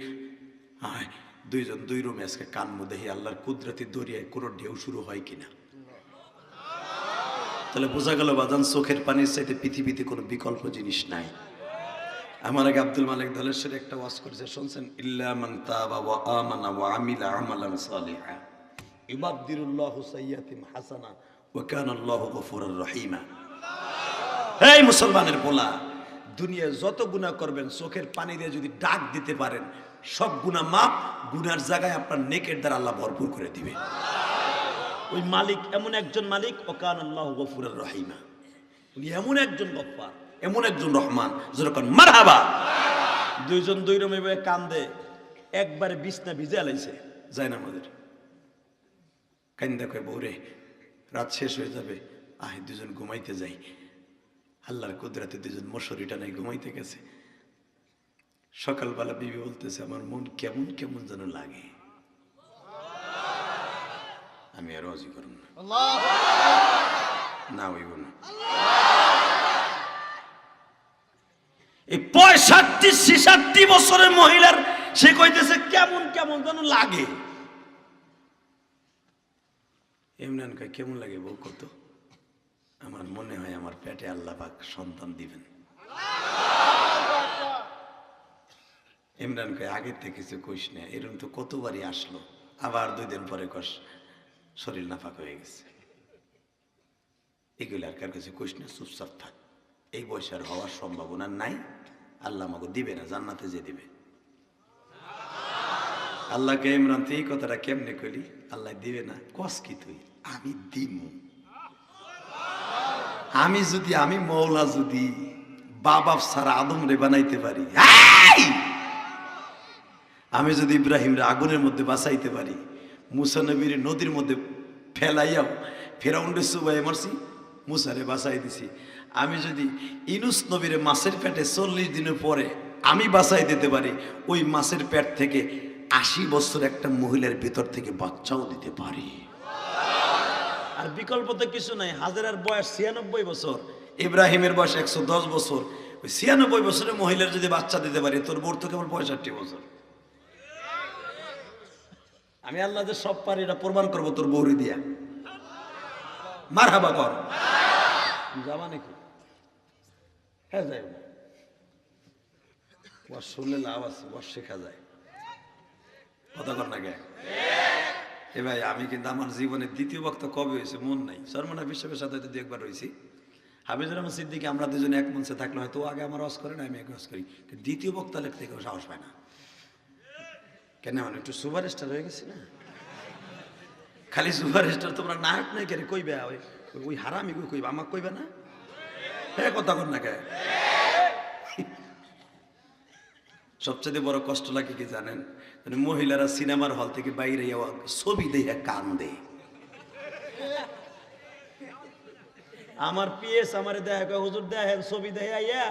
Speaker 1: হায়, দুইজন দুই রুমে আজকে কানমু দেখি আল্লাহর কুদরতি দরিয়ায় কোনো ঢেউ শুরু হয় কিনা। তাহলে বোঝা গেল বাজান চোখের পানির চাইতে পৃথিবীতে কোনো বিকল্প জিনিস নাই। আমার আগে আব্দুল মালিক ধলেশ্বর একটা ওয়াজ করেছে, শুনছেন? ইল্লা মান তাবা ওয়া আমানা ওয়া আমিলা আমালান সালিহা ইউবাদদিরুল্লাহু সাইয়্যাতিম হাসানা ওয়া কানা আল্লাহু গফুরুর রহিমা। এই মুসলমানের পোলা, দুনিয়ায় যত গুনাহ করবেন চোখের পানি দিয়ে যদি ডাক দিতে পারেন, সব গুনাহ মাপ, গুনার জায়গায় আপনার নেকের দ্বারা আল্লাহ ভরপুর করে দিবে। ওই মালিক এমন একজন মালিক, ওয়া কানা আল্লাহু গফুরুর রহিমা। উনি এমন একজন গফফার, এমন একজন রহমান, যেরকম মারহাবা। দুইজন দুই রুমে বসে কান্দে, একবারে বিছনা ভিজে আলাইছে যায় না আমাদের। কান্দা কয়, বউরে রাত শেষ হয়ে যাবে, আহে দুজন ঘুমাইতে যাই। আল্লাহর কুদরতে দুজন মশারিটা নাই, ঘুমাইতে গেছে। সকালবেলা বিবি বলতেছে, আমার মন কেমন কেমন যেন লাগে। আমি আর রাজি করব না, হইব না। এই 65-66 বছরের মহিলার সে কইতেছে কেমন কেমন যেন লাগে। ইমরান কয়, কেমন লাগে বউ? কত আমার মনে হয় আমার পেটে আল্লাহ পাক সন্তান দিবেন। ইমরান কয়, আগের থেকে কিছু কইস না, এরকম তো কতবারই আসলো, আবার 2 দিন পরে কস শরীর নাফাক হয়ে গেছে। এগুলো আর কার কাছে কইস না, চুপচাপ থাক। এই বয়সের হওয়ার সম্ভাবনা নাই, আল্লাহ আমাকে দিবে না, জান্নাতে যে দিবে। আল্লাহকে ইমরান তুই এই কথাটা কেমনে কইলি? আল্লাহ দিবে না কস কি তুই? আমি দিমু। আমি মৌলা যদি বাবা সারা আদম রে বানাইতে পারি, আমি যদি ইব্রাহিম রে আগুনের মধ্যে বাঁচাইতে পারি, মুসা নবীর নদীর মধ্যে ফেলাইয়াও ফেরাউন রে সুবাই মারছি, মুসারে বাঁচাই দিছি, আমি যদি ইনুস নবীরে মাছের পেটে 40 দিনের পরে আমি বাঁচাই দিতে পারি, ওই মাছের পেট থেকে 80 বছর একটা মহিলার ভিতর থেকে বাচ্চাও দিতে পারি। আর বিকল্প তো কিছু নাই। হাজেরার বয়স 96 বছর, ইব্রাহিমের বয়স 110 বছর। ওই 96 বছরের মহিলার যদি বাচ্চা দিতে পারি, তোর বোর তো কেবল 65 বছর। আমি আল্লাহ যে সব পারি এটা প্রমাণ করবো তোর বৌরি দিয়া। মারহাবা কর। যাবা নাকি? হ্যাঁ যাই, ওয়াজ শুনলে লাভ আছে, ওয়াজ শেখা যায়। কথা কর না কে? এ ভাই, আমি কিন্তু আমার জীবনের দ্বিতীয় বক্তা কবে হয়েছে মন নাই। সরমনা বিশ্বের সাথে হয়তো 2 একবার হয়েছি। হাফিজুর রহমান সিদ্দিকী আমরা দুজনে এক মঞ্চে থাকলে হয়তো আগে আমার ওয়াজ করে না, আমি এক ওয়াজ করি। দ্বিতীয় বক্তা লেখতে কেউ সাহস পায় না। কেন? মানে একটু সুপারস্টার হয়ে গেছি না? খালি সুপারস্টার, তোমরা নায়ক নাই কে কইবে? ওই হারামি কইবা, আমাকে কইবে না? হ্যাঁ, কথা কর না কে? সবচেয়ে বড় কষ্ট লাগে কি জানেন? মহিলারা সিনেমার হল থেকে বাইরে ছবি দেখে কান্দে। আমার পিএস আমার দেখা, হুজুর দেখেন ছবি দেখে আইয়া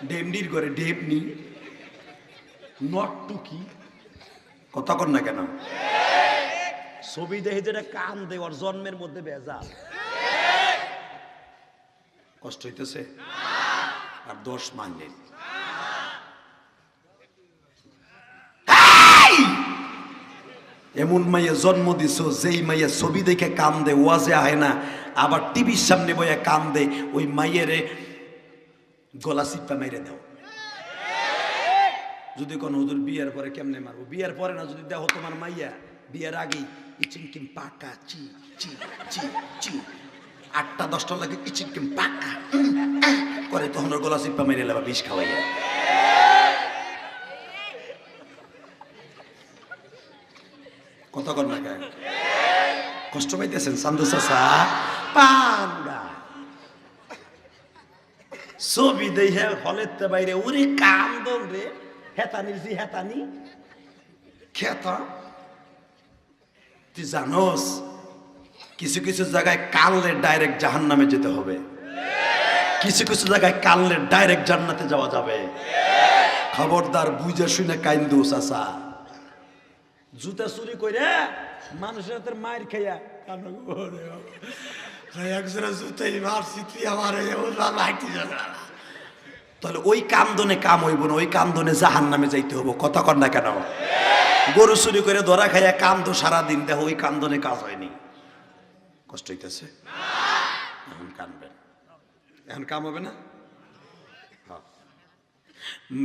Speaker 1: ডেমডির করে ডেমনি নট টুকি। কথা কর না কেন? ছবি দেখে যেটা কান দে, ওর জন্মের মধ্যে ভেজাল। কষ্ট হইতেছে আর 10 মানলেন। এমন মাইয়া জন্ম দিছো যেই মাইয়া ছবি দেখে কান্দে, ওয়াজে আহে না, আবার টিভির সামনে বইয়া কান্দে। ওই মাইয়েরে গলা চিপা মেরে দাও। যদি কোন হুজুর বিয়ের পরে কেমনে মারবো? বিয়ের পরে না, যদি দেখো তোমার মাইয়া বিয়ের আগেই ইচিনকিম পাকা চি চি চি চি 8টা-10টা লাগে ইচিনকিম পাকা করে, তখন ওর গলা চিপা মেরে লেবা, বিষ খাওয়াইয়া। কথা কর না গায়ে? কষ্ট পাইতেছেন চান্দু চাচা? পাঙ্গা ছবি দেখে হলের বাইরে উনি কান্দন রে, হেতানির জি হেতানি খেতা। তুই জানোস কিছু কিছু জায়গায় কানলে ডাইরেক্ট জাহান্নামে যেতে হবে, কিছু কিছু জায়গায় কানলে ডাইরেক্ট জান্নাতে যাওয়া যাবে। খবরদার, বুঝে শুনে কাইন্দু চাচা। জুতা চুরি করে মানুষের হাতের মায়ের খাইয়া একজনের জুতাই মারছি, তুই আমার তাহলে ওই কান্দনে কাম হইব না, ওই কান্দনে জাহান্নামে যাইতে হবো। কথা কর না কেন? গরু চুরি করে ধরা খাইয়া কান্দো সারাদিন, দেখো ওই কান্দনে কাজ হয়নি, কষ্ট হইতেছে। এখন কানবেন, এখন কাম হবে না।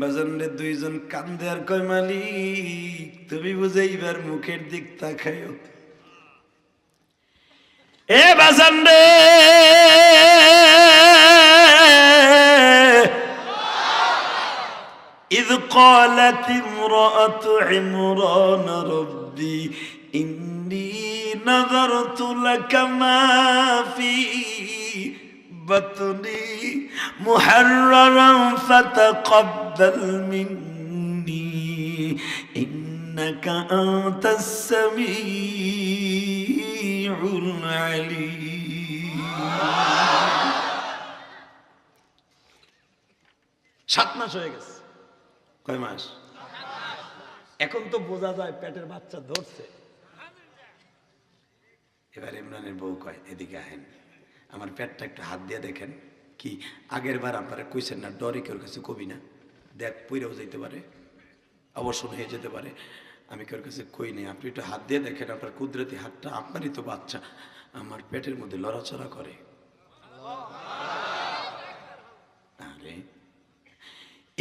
Speaker 1: বাজানরে দুইজন কান্দে আর কয় মালিক তুমি বুঝে এইবার মুখের দিক তাকাইও। এ বাজান রে إذ قالت امرأة عمران ربي إني نذرت لك ما في بطني محررا فتقبل مني إنك أنت السميع العليم। 7 মাস হয়ে গেছে। কয় মাস? এখন তো বোঝা যায় পেটের বাচ্চা ধরছে। এবার ইমরানের বউ কয় এদিকে আহেন, আমার পেটটা একটু হাত দিয়ে দেখেন। কি আগের বার আপনারা কইছেন না ডরে কেউ কাছে কবি না, দেখ পইরাও যেতে পারে, অবসর হয়ে যেতে পারে। আমি কেউ কাছে কই নেই, আপনি একটু হাত দিয়ে দেখেন, আপনার কুদরতি হাতটা, আপনারই তো বাচ্চা, আমার পেটের মধ্যে লড়াচড়া করে। আরে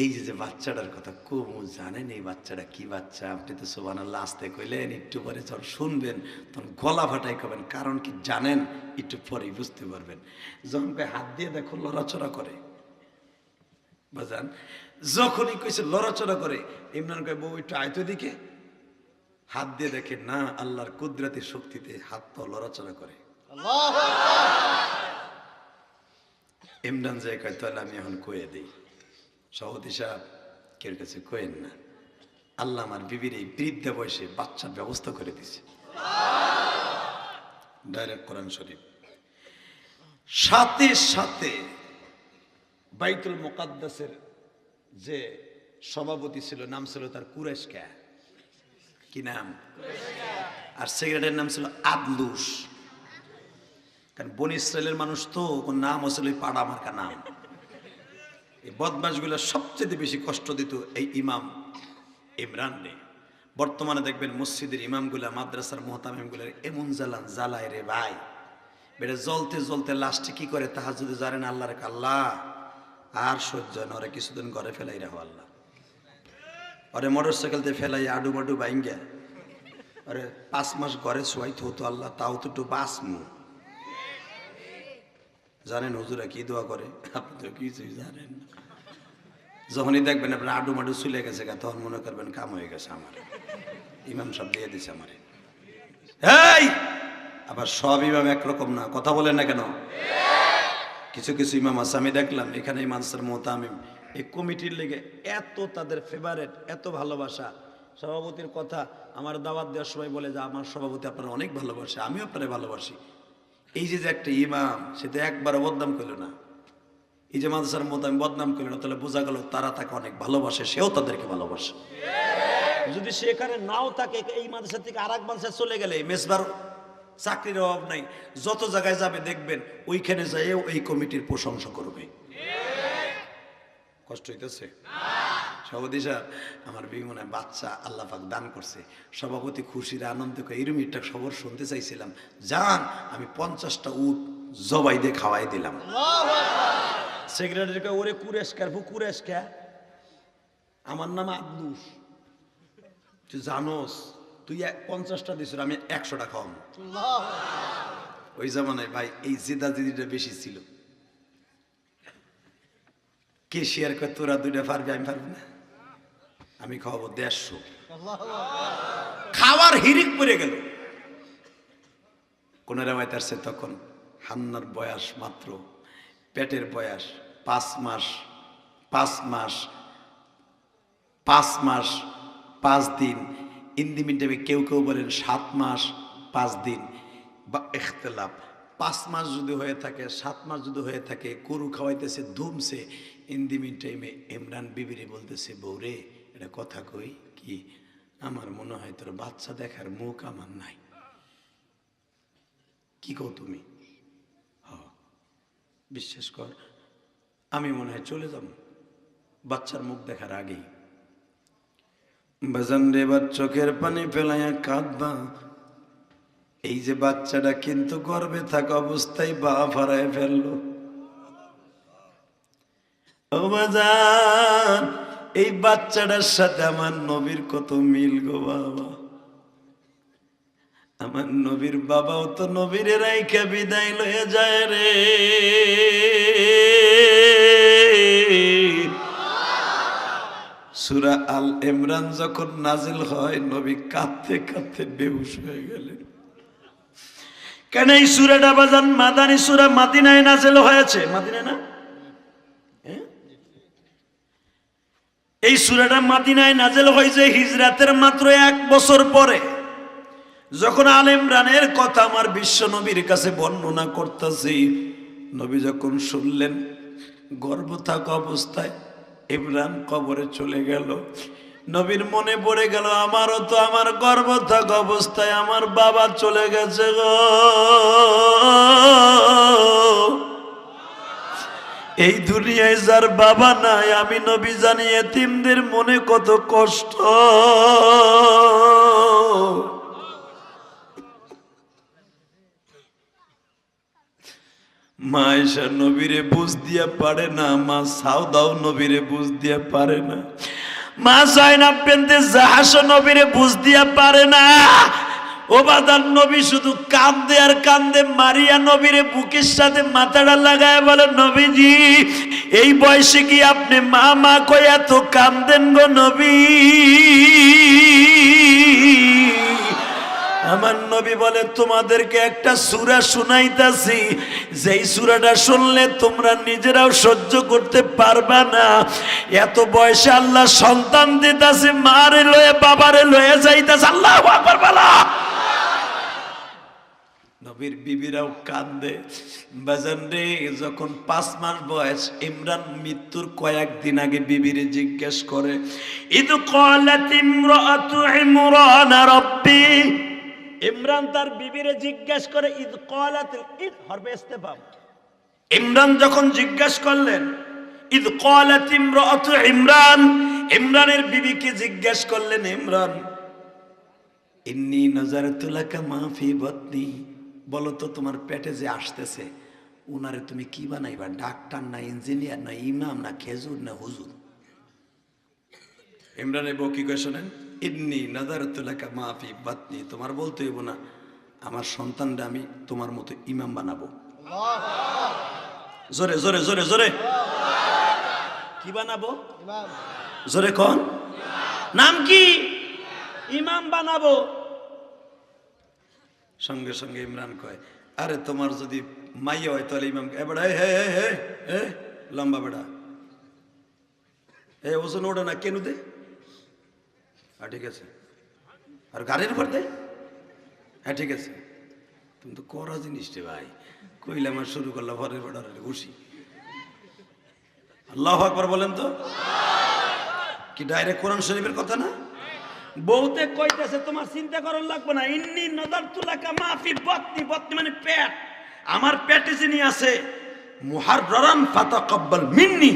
Speaker 1: এই যে বাচ্চাটার কথা কবু জানেন, এই বাচ্চাটা কি বাচ্চা? আপনি তো সুবহানাল্লাহ আস্তে কইলেন, একটু পরে যখন শুনবেন তখন গলা ফাটাই কবেন, কারণ কি জানেন? একটু পরেই বুঝতে পারবেন। যখন হাত দিয়ে দেখো লড়াচড়া করে, বাজান যখনই কইছে লড়াচড়া করে, ইমরান কয় বউ একটু আয়তো দিকে, হাত দিয়ে দেখে না, আল্লাহর কুদরতি শক্তিতে হাত পা লড়াচড়া করে। ইমরান যে কয় তাহলে আমি এখন কয়ে দিই, সভাপতি সাহেব কেউ কাছে কয়েন না, আল্লাহ আমার বিবির এই বৃদ্ধ বয়সে বাচ্চার ব্যবস্থা করে দিছে। ডাইরেক্ট কোরআন শরীফ। সাথে সাথে বাইতুল মুকাদ্দাসের যে সভাপতি ছিল, নাম ছিল তার কুরাইশ, কি নাম? আর সেক্রেটারির নাম ছিল আদলুস। কারণ বনি ইসরায়েলের মানুষ তো নাম আসলে পাড়া মার্কা নাম। এই বদমাশগুলো সবচেয়ে বেশি কষ্ট দিত এই ইমাম ইমরান রে। বর্তমানে দেখবেন মসজিদের ইমামগুলা, মাদ্রাসার মুহতামিমগুলার এমন জ্বালায় রে ভাই, বেটা জ্বলতে জ্বলতে লাস্টে কি করে তাহাজ্জুদে জানেন আল্লাহর আল্লাহ আর সহ্য নরে, কিছুদিন ঘরে ফেলাই রাখো আল্লাহ, ওরে মোটরসাইকেল দিয়ে ফেলাই আডু মাডু বাইঙ্গা, আরে 5 মাস ঘরে শোয়াইতে হতো আল্লাহ, তাও তো একটু বাঁচমু। জানেন হুজুরা কি দোয়া করে? আপনি তো কিছুই জানেন না। যখনই দেখবেন আপনার আডু মাডু চলে গেছে, তখন মনে করবেন কাম হয়ে গেছে, আমার ইমাম সব দিয়ে দিছে আমারে। এই আবার সব ইমাম একরকম না, কথা বলেন না কেন? কিছু কিছু ইমাম আছে আমি দেখলাম এখানে মানসার মুহতামিম, এই কমিটির লেগে এত তাদের ফেভারেট, এত ভালোবাসা। সভাপতির কথা আমার দাওয়াত দেওয়ার সময় বলে যে আমার সভাপতি আপনারা অনেক ভালোবাসে, আমিও আপনারা ভালোবাসি। এই যে একটা ইমাম, সেটা একবারও বদনাম করলো না, এই যে মাদ্রাসার মুহতামিম বদনাম করলো না, তাহলে বোঝা গেল তারা তাকে অনেক ভালোবাসে, সেও তাদেরকে ভালোবাসে। যদি সে এখানে নাও থাকে, এই মাদ্রাসা থেকে আর এক মাদ্রাসায় চলে গেলে মেসবার চাকরির অভাব নাই, যত জায়গায় যাবে দেখবেন ওইখানে যাইও এই কমিটির প্রশংসা করবে। কষ্ট হইতেছে সভাপতি সাহেব? আমার বিমনে বাচ্চা আল্লাহ পাক দান করছে, সভাপতি খুশির আনন্দ এরম একটা খবর শুনতে চাইছিলাম, যান আমি 50টা উট জবাই দিয়ে খাওয়াই দিলাম। সেক্রেটারিকে ওরে কুরেশকার কুরেশকা, আমার নাম আব্দুস, তুই জানোস তুই 50টা দিস, আমি 100টা খাওয়াম। ওই জামানায় ভাই এই জিদাজিদিটা বেশি ছিল। কে শেয়ার করে তোরা 2টা পারবি, আমি পারবি না, আমি খাওয়াবো 150। খাওয়ার হিরিক পড়ে গেল। কোন রেওয়ায়েত আছে তখন হান্নার বয়স মাত্র, পেটের বয়স 5 মাস 5 মাস 5 মাস 5 দিন, ইন্দিমিন্টামে কেউ কেউ বলেন 7 মাস 5 দিন, বা ইখতিলাফ। 5 মাস যদি হয়ে থাকে, 7 মাস যদি হয়ে থাকে, গরু খাওয়াইতেছে ধুমছে, ইন্দিমিন টাইমে ইমরান বিবিরে বলতেছে বউরে এটা কথা কই কি, আমার মনে হয় তোর বাচ্চা দেখার মুখ আমার নাই, কি কও তুমি? বিশ্বাস কর আমি মনে হয় চলে যাব বাচ্চার মুখ দেখার আগেই। বাজান রে, এবার চোখের পানি ফেলাইয়া কাঁদবা। এই যে বাচ্চাটা কিন্তু গর্ভে থাকা অবস্থায় বাপ হারায় ফেললো। ও বাজান, এই বাচ্চাটার সাথে আমার নবীর কত মিল গো বাবা। আমার নবীর বাবাও তো নবীর রাইখা বিদায় লয়ে যায় রে। সূরা আল ইমরান যখন নাজিল হয়, নবী কাঁদতে কাঁদতে বেহুশ হয়ে গেলেন। কেন এই সূরাটা বাজান মাদানী সূরা, মদিনায় নাজিল হয়েছে। মদিনায় না? এই সূরাটা মদিনায় নাজিল হয়েছে হিজরাতের মাত্র 1 বছর পরে। যখন আল ইমরানের কথা আমার বিশ্ব নবীর কাছে বর্ণনা করতেছি, নবী যখন শুনলেন, গর্ভ থাকা অবস্থায় ইমরান কবরে চলে গেল। নবীর মনে পড়ে গেল, আমারও তো আমার গর্ভ থাকা অবস্থায় আমার বাবা চলে গেছে গো। এই দুনিয়ায় যার বাবা নাই, আমি নবী জানি এতিমদের মনে কত কষ্ট। মা আয়েশা নবীরে বুঝ দিয়া পারে না, মা সাউদাও নবীরে বুঝ দিয়া পারে না, মা যায়নাব বিনতে জাহাশ নবীরে বুঝ দিয়া পারে না। ও বাদান, নবী শুধু কান্দে আর কান্দে। মারিয়া নবীরে বুকের সাথে মাথাটা লাগায় বলে, নবীজি এই বয়সে কি আপনি মা মা কই এত কান্দেন গো নবী? আমার নবী বলে, তোমাদেরকে একটা সূরা শুনাইতাছি, যেই সূরাটা শুনলে তোমরা নিজেরাও সহ্য করতে পারবা না। এত বয়সে আল্লাহ সন্তান দিতাছে, মারে লয়ে বাবারে লয়ে যাইতাছে। আল্লাহু আকবার বলা। নবীর বিবিরাও কান্দে। বাজান রে, যখন 5 মাস বয়স, ইমরান মৃত্যুর কয়েকদিন আগে বিবিরে জিজ্ঞেস করে, ইদ ক্বালাত ইমরাতু ইমরান রাব্বি। ইমরান তার বিবিরে জিজ্ঞেস করে, ইদ ক্বালাত, ইদ হরফে ইস্তেফাম। ইমরান যখন জিজ্ঞেস করলেন, ইদ ক্বালাত ইমরাতু ইমরান, ইমরানের বিবিকে জিজ্ঞেস করলেন, ইমরান ইন্নী নাযারাতু লাকা মা ফি বাতনি, বলো তো তোমার পেটে যে আসতেছে, উনারে তুমি কি বানাইবা? ডাক্তার না ইঞ্জিনিয়ার না ইমাম না খেজুর না হুজুর? ইমরানের বউ কি কয় শোনেন, ইন্নী নাযারাতু লাকা মা ফি বাতনি, তোমার বলতে হইব না, আমার সন্তানটা আমি তোমার মতো ইমাম বানাবো। জোরে জোরে জোরে জোরে, কি বানাবো? জোরে কোন নাম কি? ইমাম বানাবো। সঙ্গে সঙ্গে ইমরান কয়, আরে তোমার যদি মাইয়া হয় তাহলে ইমাম। এ বেড়া, হে হে হে হে, লম্বা বেড়া, এ ওজন ওঠে না কেন দে? ঠিক আছে। আর গাড়ির উপর দে? হ্যাঁ ঠিক আছে। তুমি তো করা জিনিস রে ভাই, কইলে আমার শুরু করলো ঘরের বেড়ার ঘুষি। আল্লাহু আকবার বলেন তো। কি ডাইরেক্ট কোরআন শরীফের কথা না? বউতে কইতেছে, তোমার চিন্তা করার লাগবে না, ইন্নী নাযারতু লাকা মা ফি বাতনি, বাতনি মানে পেট, আমার পেটে যিনি আছে, মুহাররারান ফাতাকাব্বাল মিন্নি,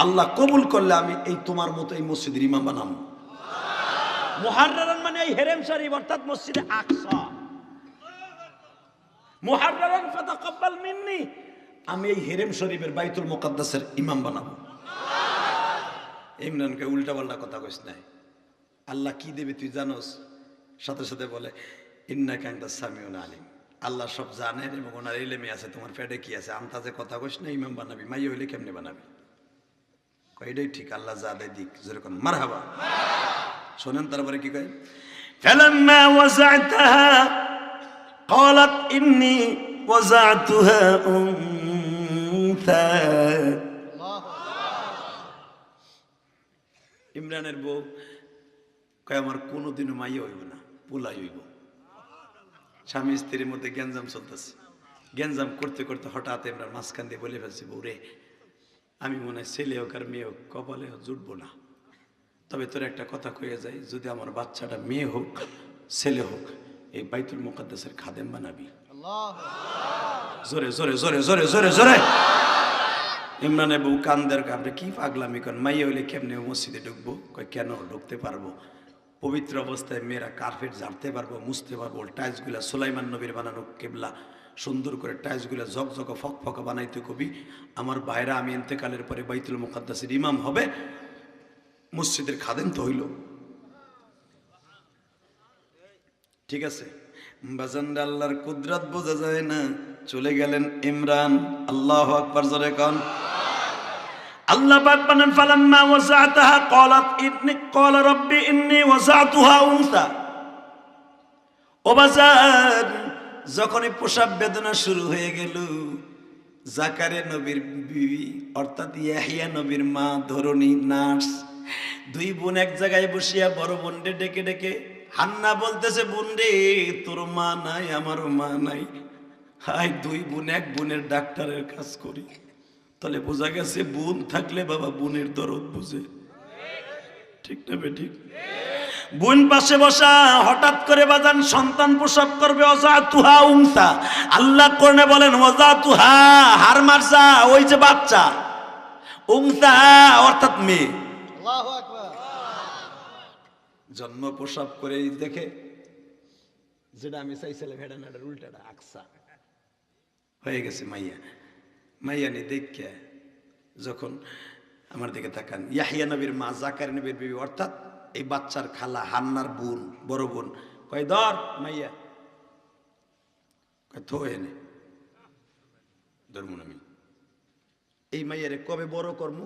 Speaker 1: আল্লাহ কবুল করলে আমি এই তোমার মতো এই মসজিদের ইমাম বানাবো। মুহাররারান মানে এই হেরেম শরীফ অর্থাৎ মসজিদে আকসা। মুহাররারান ফাতাকাব্বাল মিন্নি, আমি এই হেরেম শরীফের বাইতুল মুকাদ্দাসের ইমাম বানাবো। ইমরানকে উল্টা পাল্টা কথা কইস নাই। আল্লাহ কি দেবে তুই জানোস? সাথে সাথে বলে, ইন্নাকা আনতাস সামিউল আলিম, আল্লাহ সব জানেন এবং ওনার ইলমে আছে তোমার পেটে কি আছে। আন্তাজে কথা কইস না, ইমাম বানাবি, মাইয়া হইলে কেমনে বানাবি? এটাই ঠিক, আল্লাহ যা দেয় দিক। যেরকম মারহাবা। শোনেন তারপরে কি কয়, ফালাম্মা ওয়াযা'তাহা ক্বালাত ইন্নী ওয়াযা'তুহা উনসা। ইমরানের বউ কয়, আমার কোনোদিনও মাইয়া হইব না, পোলাই হইব। স্বামী স্ত্রীর মধ্যে গ্যাঞ্জাম চলতেছে। গ্যাঞ্জাম করতে করতে হঠাৎ ইমরান মাঝখান দিয়ে বলে ফেলছি, বউরে আমি মনে হয় ছেলে হোক আর মেয়ে হোক কপালে জুটবো না, তবে তোর একটা কথা কয়ে যায়, যদি আমার বাচ্চাটা মেয়ে হোক ছেলে হোক, এই বাইতুল মুকাদ্দাসের খাদেম বানাবি। জোরে জোরে জোরে জোরে জোরে জোরে। ইমরানের বউ কান্দের, আপনি কি পাগলামি করেন? মাইয়া হইলে কেমনে মসজিদে ঢুকবো? কয় কেন, ঢুকতে পারবো। পবিত্র অবস্থায় মেয়েরা কার্পেট ঝাড়তে পারবো, মুছতে পারবো, টাইলসগুলা সুলাইমান নবীর বানানো কেবলা সুন্দর করে টাইলসগুলা ঝকঝক ফকফকা বানাইতে কবি আমার ভাইরা আমি ইন্তেকালের পরে বাইতুল মুকাদ্দাসের ইমাম হবে, মসজিদের খাদেম তো হইল। ঠিক আছে, বাজানরা আল্লাহর কুদরত বোঝা যায় না। চলে গেলেন ইমরান, আল্লাহু আকবার জোরে কোন। আল্লাহ পাক বলেন ফালাম্মা ওয়াসাতাহা ক্বালা রাব্বি ইন্নী ওয়াসাতুহা উনসা। ও বাজার, যখনই প্রসব বেদনা শুরু হয়ে গেল, জাকারিয়া নবীর বিবি অর্থাৎ ইয়াহিয়া নবীর মা ধরণী নার্স, দুই বোন এক জায়গায় বসিয়া বড় বোনকে ডেকে ডেকে হান্না বলতেছে, বোন রে তোর মা নাই, আমারও মা নাই, হাই দুই বোন এক বোনের ডাক্তারের কাজ করি। তাহলে বোঝা গেছে বোন থাকলে বাবা বোনের দরদ বুঝে। ঠিক না বেঠিক? বোন পাশে বসা, হঠাৎ করে বাজান সন্তান প্রসব করবে, ওয়াজাতুহা উনসা। আল্লাহ কোরআনে বলেন ওয়াজাতুহা হার মারসা, ওই যে বাচ্চা, উনসা অর্থাৎ মেয়ে।
Speaker 2: আল্লাহু আকবার।
Speaker 1: জন্ম প্রসব করে দেখে যেটা আমি চাইছিলাম এটা না, উল্টাটা আকসা হয়ে গেছে মাইয়া। মাইয়া নি দেখে যখন আমার দিকে তাকান, ইয়াহিয়া নবীর মা জাকারিয়া নবীর বিবি অর্থাৎ এই বাচ্চার খালা হান্নার বোন, বড় বোন, কয় ধর মাইয়া, কয় থো এনে ধর্মন। আমি এই মাইয়ারে কবে বড় করব,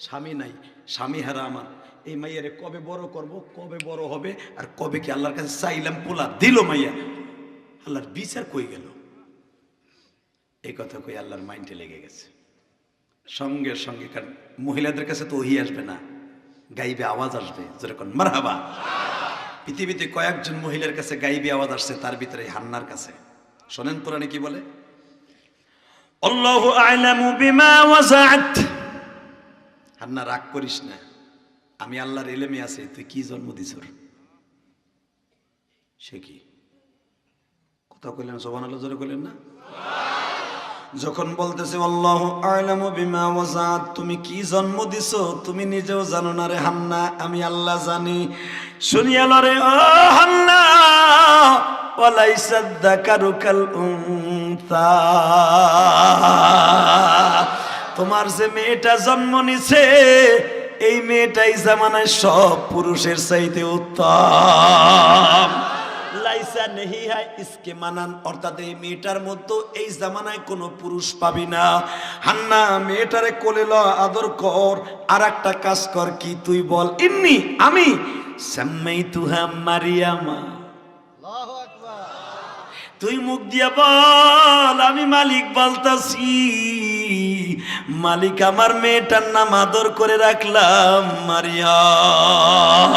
Speaker 1: স্বামী নাই, স্বামী হারা আমার, এই মাইয়ারে কবে বড় করব, কবে বড় হবে, আর কবে কি আল্লাহর কাছে চাইলাম পোলা দিল মাইয়া, আল্লাহর বিচার কই গেল, এই কথা কই আল্লাহর মাইন্ডে লেগে গেছে। সঙ্গে সঙ্গে, কারণ মহিলাদের কাছে তো ওহি আসবে না, গাইবে আওয়াজ আসবে, যেরকম মারহাবা। পৃথিবীতে কয়েকজন মহিলার কাছে গাইবে আওয়াজ আসছে, তার ভিতরে হান্নার কাছে। শোনেন কোরআনে কি বলে, আল্লাহু আ'লামু বিমা ওয়াজাআত। হান্না রাগ করিস না, আমি আল্লাহর ইলমে আছে, তুই কি জন্ম দিছ। সে কি কথা কইলেন, সুবহানাল্লাহ জোরে কইলেন না? যখন বলতেছে আল্লাহু আ'লামু বিমা ওয়াজাআত, তুমি কি জন্ম দিছো তুমি নিজেও জানো না রে হান্না, আমি আল্লাহ জানি। শুনিয়া লরে ও হান্না, ওয়ালাইসা যাকারু কাল উনসা, তোমার যে মেয়েটা জন্ম নিছে এই মেয়েটাই জামানায় সব পুরুষের চাইতে উত্তম। লাইসা নেহি হ্যায় ইসকে মানান, অর্থাৎ এই মেয়েটার মতো এই জামানায় কোনো পুরুষ পাবি না। হান্না মেয়েটারে কোলে ল, আদর কর, আর একটা কাজ কর, কি তুই বল, ইন্নি আমি সাম্মাইতুহা মারিয়ামা।
Speaker 2: আল্লাহু আকবার।
Speaker 1: তুই মুখ দিয়া বল আমি মালিক বলতাছি, মালিক আমার মেয়েটার নাম আদর করে রাখলাম মারিয়াম।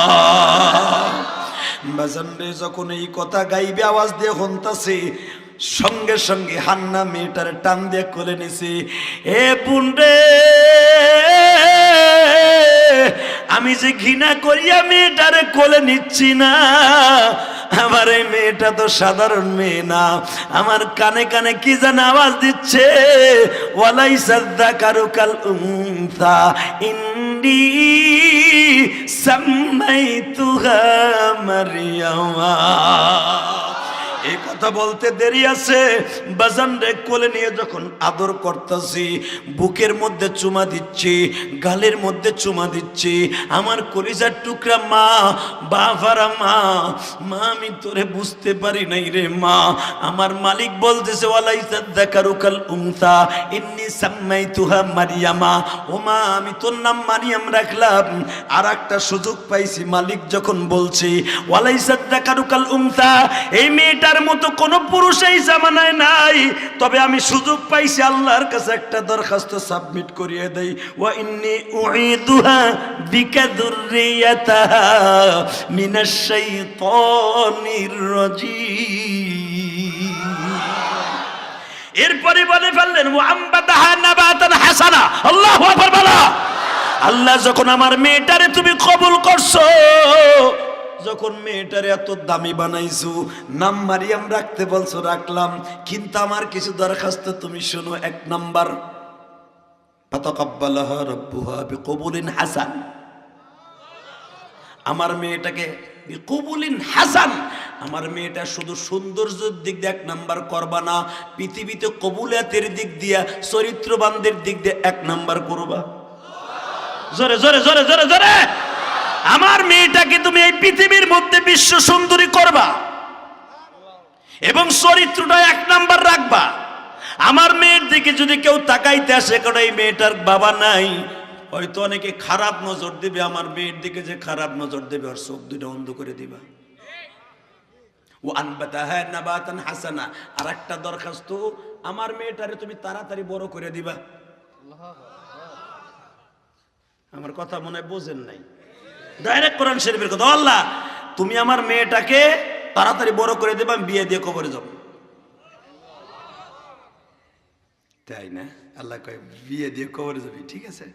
Speaker 1: বাজানরে যখন এই কথা গাইবে আওয়াজ দিয়ে হন্তাছে, সঙ্গে সঙ্গে হান্না মেয়েটার টান দিয়ে কোলে নিছে। এ বোন রে, আমি যে ঘৃণা করিয়া মেয়েটারে কোলে নিচ্ছি না, আমার এই মেয়েটা তো সাধারণ মেয়ে না, আমার কানে কানে কি যেন আওয়াজ দিচ্ছে, ওয়ালাইসা যাকারু কাল উনসা ইন্নী সাম্মাইতুহা মারিয়ামা। এই কথা বলতে দেরি আছে, বাজান রে কোলে নিয়ে যখন আদর করতেছি, বুকের মধ্যে চুমা দিচ্ছি, গালের মধ্যে চুমা দিচ্ছি, আমার কলিজার টুকরা মা, বাবারা মা, মা আমি তোরে বুঝতে পারি নাই রে মা। আমার মালিক বলতেছে ওয়ালাইসা যাকারু কাল উনসা ইন্নী সাম্মাইতুহা মারিয়ামা। ও মা আমি তোর নাম মারিয়াম রাখলাম। আর একটা সুযোগ পাইছি, মালিক যখন বলছি ওয়ালাইসা যাকারু কাল উনসা, এই মেয়েটা মতো কোন পুরুষ এই জামানায় নাই, তবে আমি সুযোগ পাইছি আল্লাহর কাছে একটা দরখাস্ত সাবমিট করিয়ে দেই, ওয়া ইন্নী উঈদুহা বিকা যুররিয়াতাহা মিনাশ শাইতানির রাজীম। এরপরে বলে ফেললেন ওয়া আমবাতাহা নাবাতান হাসানা। আল্লাহু আকবার বলো। আল্লাহ যখন আমার মেয়েটারে তুমি কবুল করছো, যখন মেয়েটারে এত দামি বানাইছো, নাম মারিয়াম রাখতে বলছো রাখলাম, কিন্তু আমার কিছু দরখাস্ত তুমি শোনো। এক নাম্বার, ফাতাকাব্বালাহা রাব্বুহা বিকবুলিন হাসান। আমার মেয়েটাকে বিকবুলিন হাসান, আমার মেয়েটা শুধু সৌন্দর্যের দিক দিয়ে 1 নাম্বার করবা না, পৃথিবীতে কবুলিয়াতের দিক দিয়া, চরিত্রবানদের দিক দিয়ে 1 নাম্বার করবা। জোরে জোরে জোরে জোরে জোরে। আমার মেয়েটাকে তুমি এই পৃথিবীর মধ্যে বিশ্ব সুন্দরী করবা এবং চরিত্রটা 1 নাম্বার রাখবা। আমার মেয়ের দিকে যদি কেউ তাকাইতে আসে, কারণ এই মেয়েটার বাবা নাই, হয়তো অনেকে খারাপ নজর দেবে। আমার মেয়ের দিকে যে খারাপ নজর দেবে, ওর চোখ দুটো অন্ধ করে দিবা। ও আনবাতাহা নাবাতান হাসানা। আর একটা দরখাস্ত, আমার মেয়েটারে তুমি তাড়াতাড়ি বড় করে দিবা। আমার কথা মনে হয় বোঝেন নাই, ডাইরেক্ট কোরআন শরীফের কথা। আল্লাহ তুমি আমার মেয়েটাকে তাড়াতাড়ি বড় করে দিবা, আমি বিয়ে দিয়ে কবরে যাব। তাই না? আল্লাহ কয় বিয়ে দিয়ে কবরে যাবি, ঠিক আছে।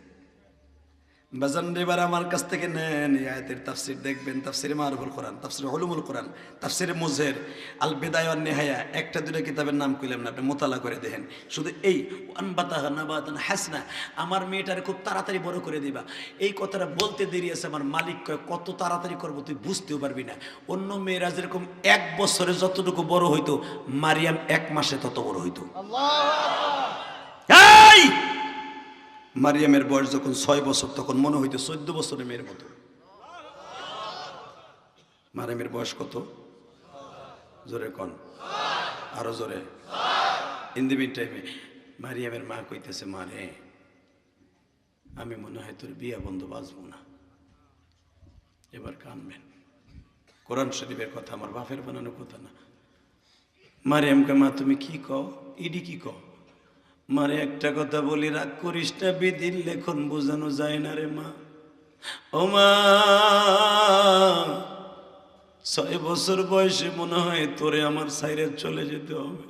Speaker 1: বাজান এবার আমার কাছ থেকে নেন এই আয়াতের তাফসীর দেখবেন, তাফসীরে মারুফুল কোরআন, তাফসীরে উলুমুল কোরআন, তাফসীরে মুজহির, আল বিদায়া ওয়ান নিহায়া, 1টা 2টা কিতাবের নাম কইলাম না, আপনি মোতালা করে দেখেন। শুধু এই আনবাতাহা নাবাতান হাসনা, আমার মেয়েটারে খুব তাড়াতাড়ি বড় করে দিবা, এই কথাটা বলতে দেরি আছে। আমার মালিক কয় কত তাড়াতাড়ি করবো তুই বুঝতেও পারবি না। অন্য মেয়েরা যেরকম 1 বছরে যতটুকু বড় হইতো, মারিয়াম 1 মাসে তত বড় হইতো। এই মারিয়ামের বয়স যখন 6 বছর, তখন মনে হইতো 14 বছরের মেয়ের মতো। মারিয়ামের বয়স কত? জোরে কন, আরো জোরে। ইন দি মিন টাইমে মারিয়ামের মা কইতেছে, মা রে, আমি মনে হয় তোর বিয়া বন্ধ বাঁচবো না। এবার কানবেন, কোরআন শরীফের কথা, আমার বাপের বানানো কথা না। মারিয়ামকে, মা তুমি কি কও? ইডি কি কও? মারে একটা কথা বলি, রাগ করিস না, বিধির লেখন বোঝানো যায় না রে মা। ও মা, 6 বছর বয়সে মনে হয় তোরে আমার সাইরে চলে যেতে হবে।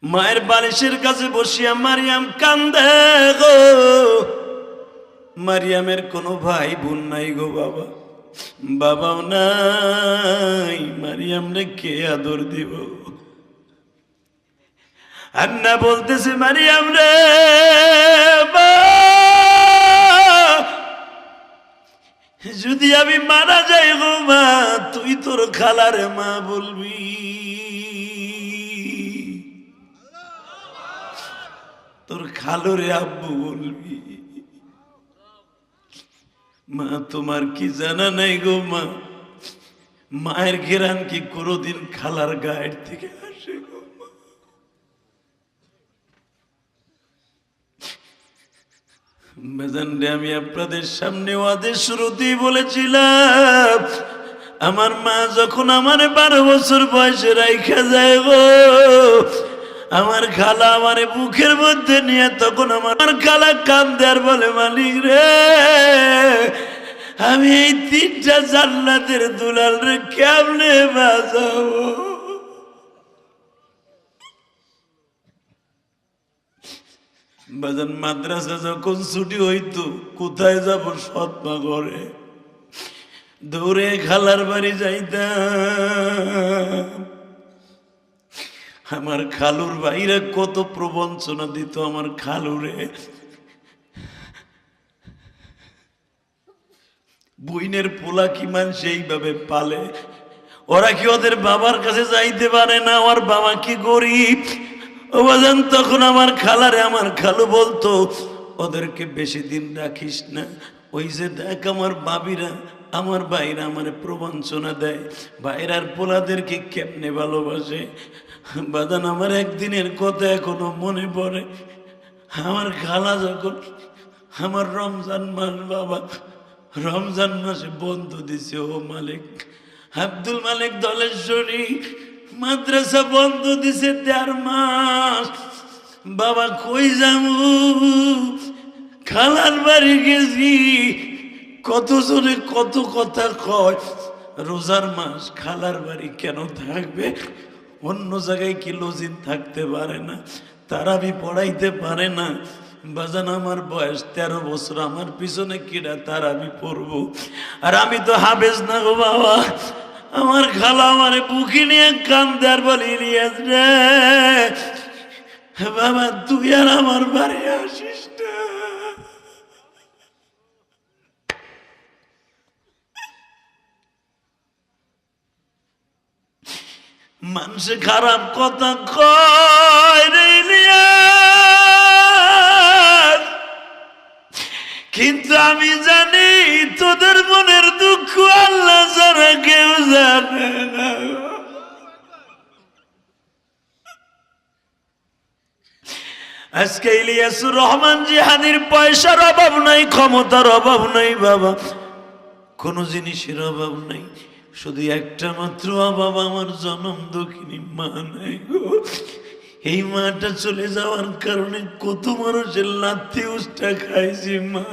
Speaker 1: মায়ের বালিশের কাছে বসিয়া মারিয়াম কান্দে গো। মারিয়ামের কোনো ভাই বোন নাই গো বাবা, বাবাও নাই, মারিয়াম রে কে আদর দিব? আন্না বলতেছে, মারিয়াম রে, যদি আমি মারা যাই গো মা, তুই তোর খালারে মা বলবি, তোর খালুরে আব্বু বলবি। মা তোমার কি জানা নাই গো মা, মায়ের ঘেরান কি কোনোদিন খালার গায়ের থেকে আসে গো মা? আমি আপনাদের সামনে ওয়াদের শুরুতেই বলেছিলাম, আমার মা যখন আমার 12 বছর বয়সে রাইখা যায় গো, আমার খালা আমার বুকের মধ্যে নিয়ে, তখন আমার খালা কান্দে আর বলে, মালিক রে, আমি এই 3টা জান্নাতের দুলাল রে কেমনে বাঁচাবো? বাজান মাদ্রাসা যখন ছুটি হইতো, কোথায় যাব? সৎমা ঘরে দৌড়ে খালার বাড়ি যাইতাম। আমার খালুর ভাইরা কত প্রবঞ্চনা দিত আমার খালুরে। বইনের পোলা কি মানুষ এইভাবে পালে? ওরা কি ওদের বাবার কাছে যাইতে পারে না? ওর বাবা কি গরিব? ও বাজান, তখন আমার খালারে আমার খালু বলতো, ওদেরকে বেশি দিন রাখিস না, ওই যে দেখ আমার বাবিরা, আমার ভাইরা আমার প্রবঞ্চনা দেয়, ভাইরার পোলাদেরকে কেমনে ভালোবাসে। বাজান, আমার একদিনের কথা এখনো মনে পড়ে। আমার খালা যখন আমার রমজান মাস, বাবা রমজান মাসে বন্ধ দিছে, ও মালিক, আব্দুল মালিক দলেশ্বরী মাদ্রাসা বন্ধ দিছে 1.5 মাস। বাবা কই যামু? খালার বাড়ি গেছি। কত জনে কত কথা কয়, রোজার মাস খালার বাড়ি কেন থাকবে? অন্য জায়গায় কি লজিন থাকতে পারে না? তারাবি পড়াইতে পারে না? বাজান, আমার বয়স 13 বছর, আমার পিছনে কিরা তারাবি পড়বো? আর আমি তো হাফেজ না গো বাবা। আমার খালা আমারে বুকে নিয়ে কান্দে আর বলি, ইলিয়াস রে বাবা, তুই আর আমার বাড়ি আসিস না। মানুষে খারাপ কথা কয় রে ইলিয়াস, কিন্তু আমি জানি তোদের মনের দুঃখ আল্লাহ ছাড়া কেউ জানে না। আজকে ইলিয়াসুর রহমান জিহাদির পয়সার অভাব নাই, ক্ষমতার অভাব নাই বাবা, কোনো জিনিসের অভাব নাই, শুধু একটা মাত্র অভাব, আমার জনম দুঃখিনী মা নাই গো। এই মাটা চলে যাওয়ার কারণে কত মানুষের লাথি উষ্টা খাইছি মা।